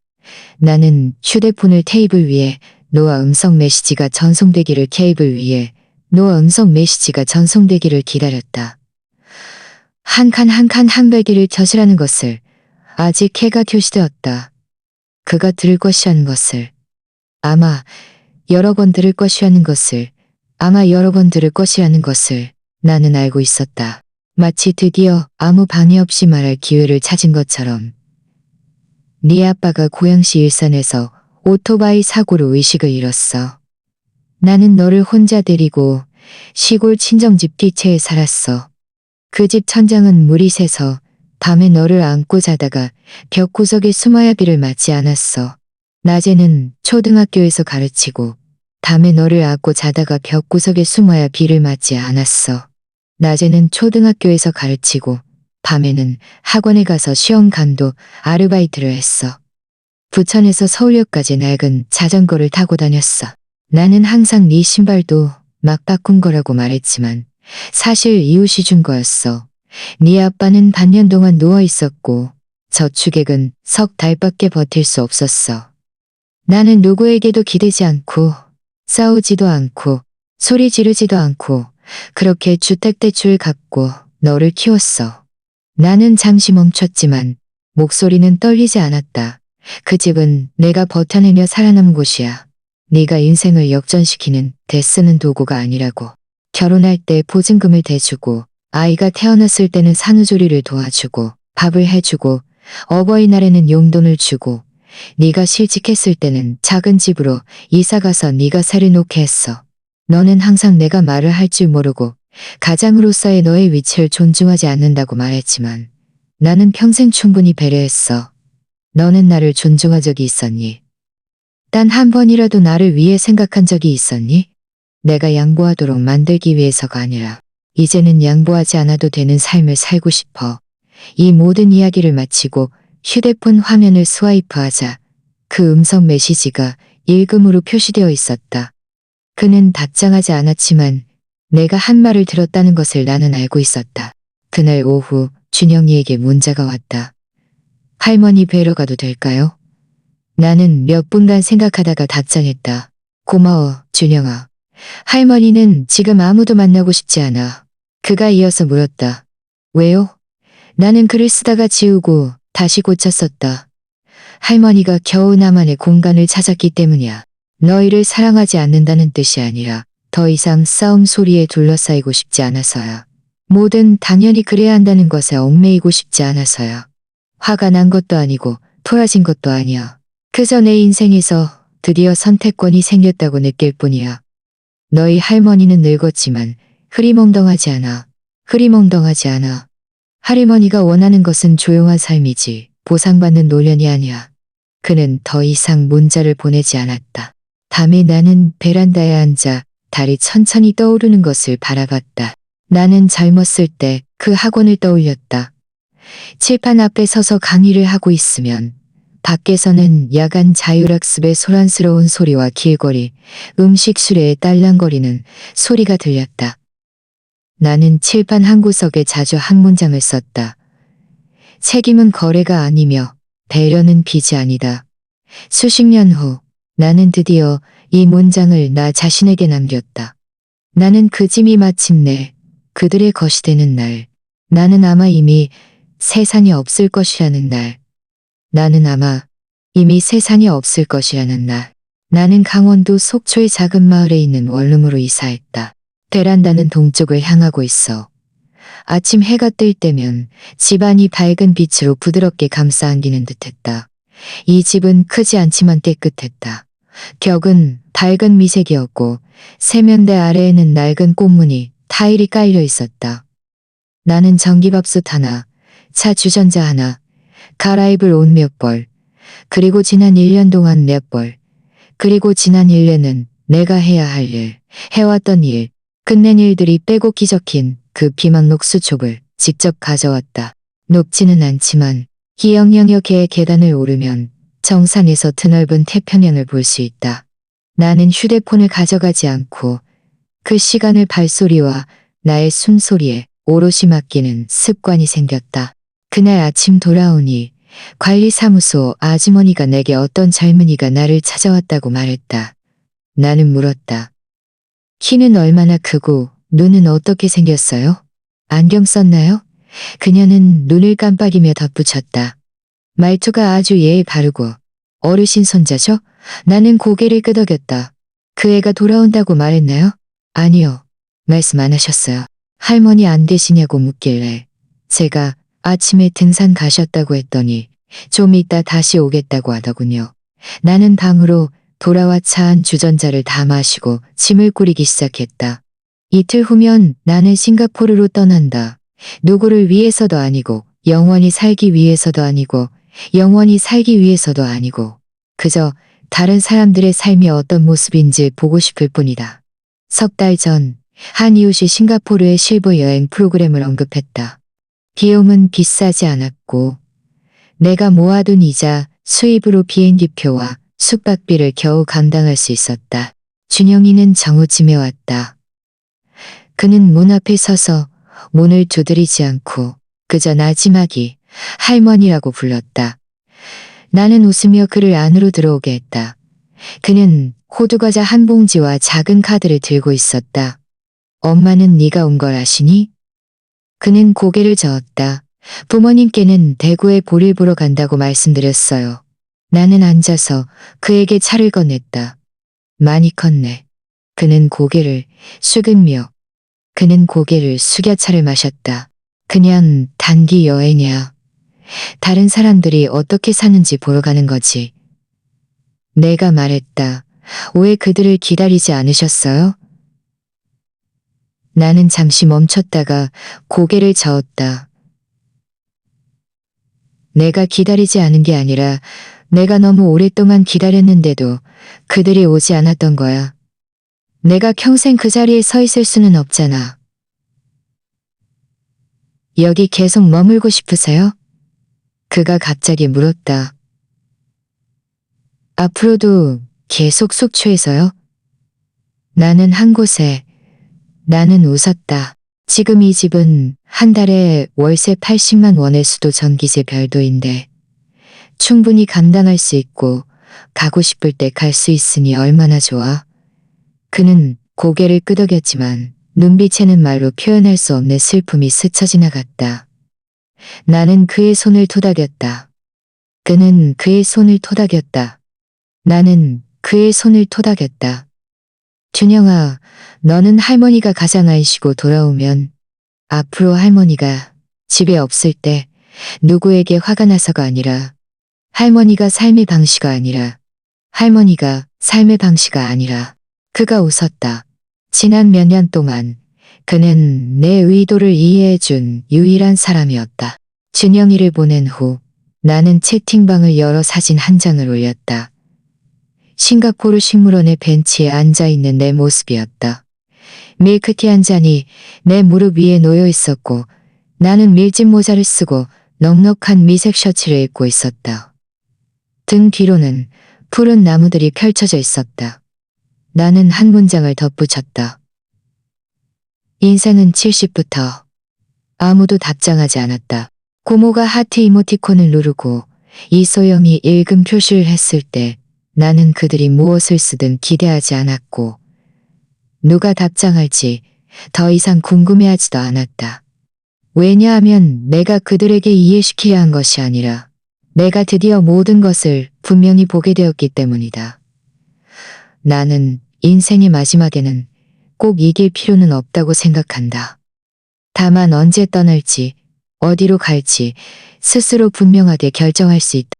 나는 휴대폰을 테이블 위에 노아 음성 메시지가 전송되기를 케이블 위에 노아 음성 메시지가 전송되기를 기다렸다. 한 칸 한 칸 한백기를 켜시라는 것을 아직 해가 표시되었다. 그가 들을 것이라는 것을 아마 여러 번 들을 것이라는 것을 아마 여러 번 들을 것이라는 것을 나는 알고 있었다. 마치 드디어 아무 방해 없이 말할 기회를 찾은 것처럼. 네 아빠가 고양시 일산에서 오토바이 사고로 의식을 잃었어. 나는 너를 혼자 데리고 시골 친정집 뒤채에 살았어. 그 집 천장은 물이 새서 밤에 너를 안고 자다가 벽구석에 숨어야 비를 맞지 않았어. 낮에는 초등학교에서 가르치고 밤에 너를 안고 자다가 벽구석에 숨어야 비를 맞지 않았어. 낮에는 초등학교에서 가르치고 밤에는 학원에 가서 시험 감독 아르바이트를 했어. 부천에서 서울역까지 낡은 자전거를 타고 다녔어. 나는 항상 네 신발도 막 바꾼 거라고 말했지만 사실 이웃이 준 거였어. 네 아빠는 반년 동안 누워 있었고 저축액은 석 달밖에 버틸 수 없었어. 나는 누구에게도 기대지 않고 싸우지도 않고 소리 지르지도 않고 그렇게 주택대출 갚고 너를 키웠어. 나는 잠시 멈췄지만 목소리는 떨리지 않았다. 그 집은 내가 버텨내며 살아남은 곳이야. 네가 인생을 역전시키는 대쓰는 도구가 아니라고. 결혼할 때 보증금을 대주고 아이가 태어났을 때는 산후조리를 도와주고 밥을 해주고 어버이날에는 용돈을 주고 네가 실직했을 때는 작은 집으로 이사가서 네가 살을 놓게 했어. 너는 항상 내가 말을 할 줄 모르고 가장으로서의 너의 위치를 존중하지 않는다고 말했지만 나는 평생 충분히 배려했어. 너는 나를 존중한 적이 있었니? 단 한 번이라도 나를 위해 생각한 적이 있었니? 내가 양보하도록 만들기 위해서가 아니라 이제는 양보하지 않아도 되는 삶을 살고 싶어. 이 모든 이야기를 마치고 휴대폰 화면을 스와이프하자 그 음성 메시지가 읽음으로 표시되어 있었다. 그는 답장하지 않았지만 내가 한 말을 들었다는 것을 나는 알고 있었다. 그날 오후 준영이에게 문자가 왔다. 할머니 뵈러 가도 될까요? 나는 몇 분간 생각하다가 답장했다. 고마워, 준영아. 할머니는 지금 아무도 만나고 싶지 않아. 그가 이어서 물었다. 왜요? 나는 글을 쓰다가 지우고 다시 고쳤었다. 할머니가 겨우 나만의 공간을 찾았기 때문이야. 너희를 사랑하지 않는다는 뜻이 아니라 더 이상 싸움 소리에 둘러싸이고 싶지 않아서야. 뭐든 당연히 그래야 한다는 것에 얽매이고 싶지 않아서야. 화가 난 것도 아니고 토라진 것도 아니야. 그저 내 인생에서 드디어 선택권이 생겼다고 느낄 뿐이야. 너희 할머니는 늙었지만 흐리멍덩하지 않아. 흐리멍덩하지 않아. 할머니가 원하는 것은 조용한 삶이지 보상받는 노년이 아니야. 그는 더 이상 문자를 보내지 않았다. 밤에 나는 베란다에 앉아 달이 천천히 떠오르는 것을 바라봤다. 나는 젊었을 때 그 학원을 떠올렸다. 칠판 앞에 서서 강의를 하고 있으면 밖에서는 야간 자율학습의 소란스러운 소리와 길거리, 음식 수레의 딸랑거리는 소리가 들렸다. 나는 칠판 한 구석에 자주 한 문장을 썼다. 책임은 거래가 아니며 배려는 빚이 아니다. 수십 년 후 나는 드디어 이 문장을 나 자신에게 남겼다. 나는 그 짐이 마침내 그들의 것이 되는 날. 나는 아마 이미 세상에 없을 것이라는 날. 나는 아마 이미 세상에 없을 것이라는 날. 나는 강원도 속초의 작은 마을에 있는 원룸으로 이사했다. 베란다는 동쪽을 향하고 있어. 아침 해가 뜰 때면 집안이 밝은 빛으로 부드럽게 감싸 안기는 듯했다. 이 집은 크지 않지만 깨끗했다. 벽은 밝은 미색이었고 세면대 아래에는 낡은 꽃무늬, 타일이 깔려 있었다. 나는 전기밥솥 하나, 차 주전자 하나, 갈아입을 옷 몇 벌, 그리고 지난 1년 동안 몇 벌, 그리고 지난 1년은 내가 해야 할 일, 해왔던 일, 끝낸 일들이 빼곡히 적힌 그 비망록 수첩을 직접 가져왔다. 높지는 않지만 기영영역의 계단을 오르면 정상에서 드넓은 태평양을 볼 수 있다. 나는 휴대폰을 가져가지 않고 그 시간을 발소리와 나의 숨소리에 오롯이 맡기는 습관이 생겼다. 그날 아침 돌아오니 관리사무소 아주머니가 내게 어떤 젊은이가 나를 찾아왔다고 말했다. 나는 물었다. 키는 얼마나 크고 눈은 어떻게 생겼어요? 안경 썼나요? 그녀는 눈을 깜빡이며 덧붙였다. 말투가 아주 예의 바르고 어르신 손자죠? 나는 고개를 끄덕였다. 그 애가 돌아온다고 말했나요? 아니요. 말씀 안 하셨어요. 할머니 안 되시냐고 묻길래 제가 아침에 등산 가셨다고 했더니 좀 이따 다시 오겠다고 하더군요. 나는 방으로 돌아와 차 한 주전자를 다 마시고 짐을 꾸리기 시작했다. 이틀 후면 나는 싱가포르로 떠난다. 누구를 위해서도 아니고 영원히 살기 위해서도 아니고 영원히 살기 위해서도 아니고 그저 다른 사람들의 삶이 어떤 모습인지 보고 싶을 뿐이다. 석 달 전 한 이웃이 싱가포르의 실버 여행 프로그램을 언급했다. 비용은 비싸지 않았고 내가 모아둔 이자 수입으로 비행기표와 숙박비를 겨우 감당할 수 있었다. 준영이는 정오쯤에 왔다. 그는 문 앞에 서서 문을 두드리지 않고 그저 나지막이 할머니라고 불렀다. 나는 웃으며 그를 안으로 들어오게 했다. 그는 호두과자 한 봉지와 작은 카드를 들고 있었다. 엄마는 네가 온 걸 아시니? 그는 고개를 저었다. 부모님께는 대구에 볼일 보러 간다고 말씀드렸어요. 나는 앉아서 그에게 차를 건넸다. 많이 컸네. 그는 고개를 숙여 차를 마셨다. 그냥 단기 여행이야. 다른 사람들이 어떻게 사는지 보러 가는 거지. 내가 말했다. 왜 그들을 기다리지 않으셨어요? 나는 잠시 멈췄다가 고개를 저었다. 내가 기다리지 않은 게 아니라 내가 너무 오랫동안 기다렸는데도 그들이 오지 않았던 거야. 내가 평생 그 자리에 서 있을 수는 없잖아. 여기 계속 머물고 싶으세요? 그가 갑자기 물었다. 앞으로도 계속 속초에서요? 나는 나는 웃었다. 지금 이 집은 한 달에 월세 80만 원의 수도 전기세 별도인데 충분히 감당할 수 있고 가고 싶을 때 갈 수 있으니 얼마나 좋아. 그는 고개를 끄덕였지만 눈빛에는 말로 표현할 수 없는 슬픔이 스쳐 지나갔다. 나는 그의 손을 토닥였다. 그는 그의 손을 토닥였다. 나는 그의 손을 토닥였다. 준영아, 너는 할머니가 가장 아이시고 돌아오면 앞으로 할머니가 집에 없을 때 누구에게 화가 나서가 아니라 할머니가 삶의 방식이 아니라 그가 웃었다. 지난 몇 년 동안 그는 내 의도를 이해해준 유일한 사람이었다. 준영이를 보낸 후 나는 채팅방을 열어 사진 한 장을 올렸다. 싱가포르 식물원의 벤치에 앉아있는 내 모습이었다. 밀크티 한 잔이 내 무릎 위에 놓여 있었고 나는 밀짚 모자를 쓰고 넉넉한 미색 셔츠를 입고 있었다. 등 뒤로는 푸른 나무들이 펼쳐져 있었다. 나는 한 문장을 덧붙였다. 인생은 70부터 아무도 답장하지 않았다. 고모가 하트 이모티콘을 누르고 이소영이 읽음 표시를 했을 때 나는 그들이 무엇을 쓰든 기대하지 않았고 누가 답장할지 더 이상 궁금해하지도 않았다. 왜냐하면 내가 그들에게 이해시켜야 한 것이 아니라 내가 드디어 모든 것을 분명히 보게 되었기 때문이다. 나는 인생의 마지막에는 꼭 이길 필요는 없다고 생각한다. 다만 언제 떠날지, 어디로 갈지 스스로 분명하게 결정할 수 있다.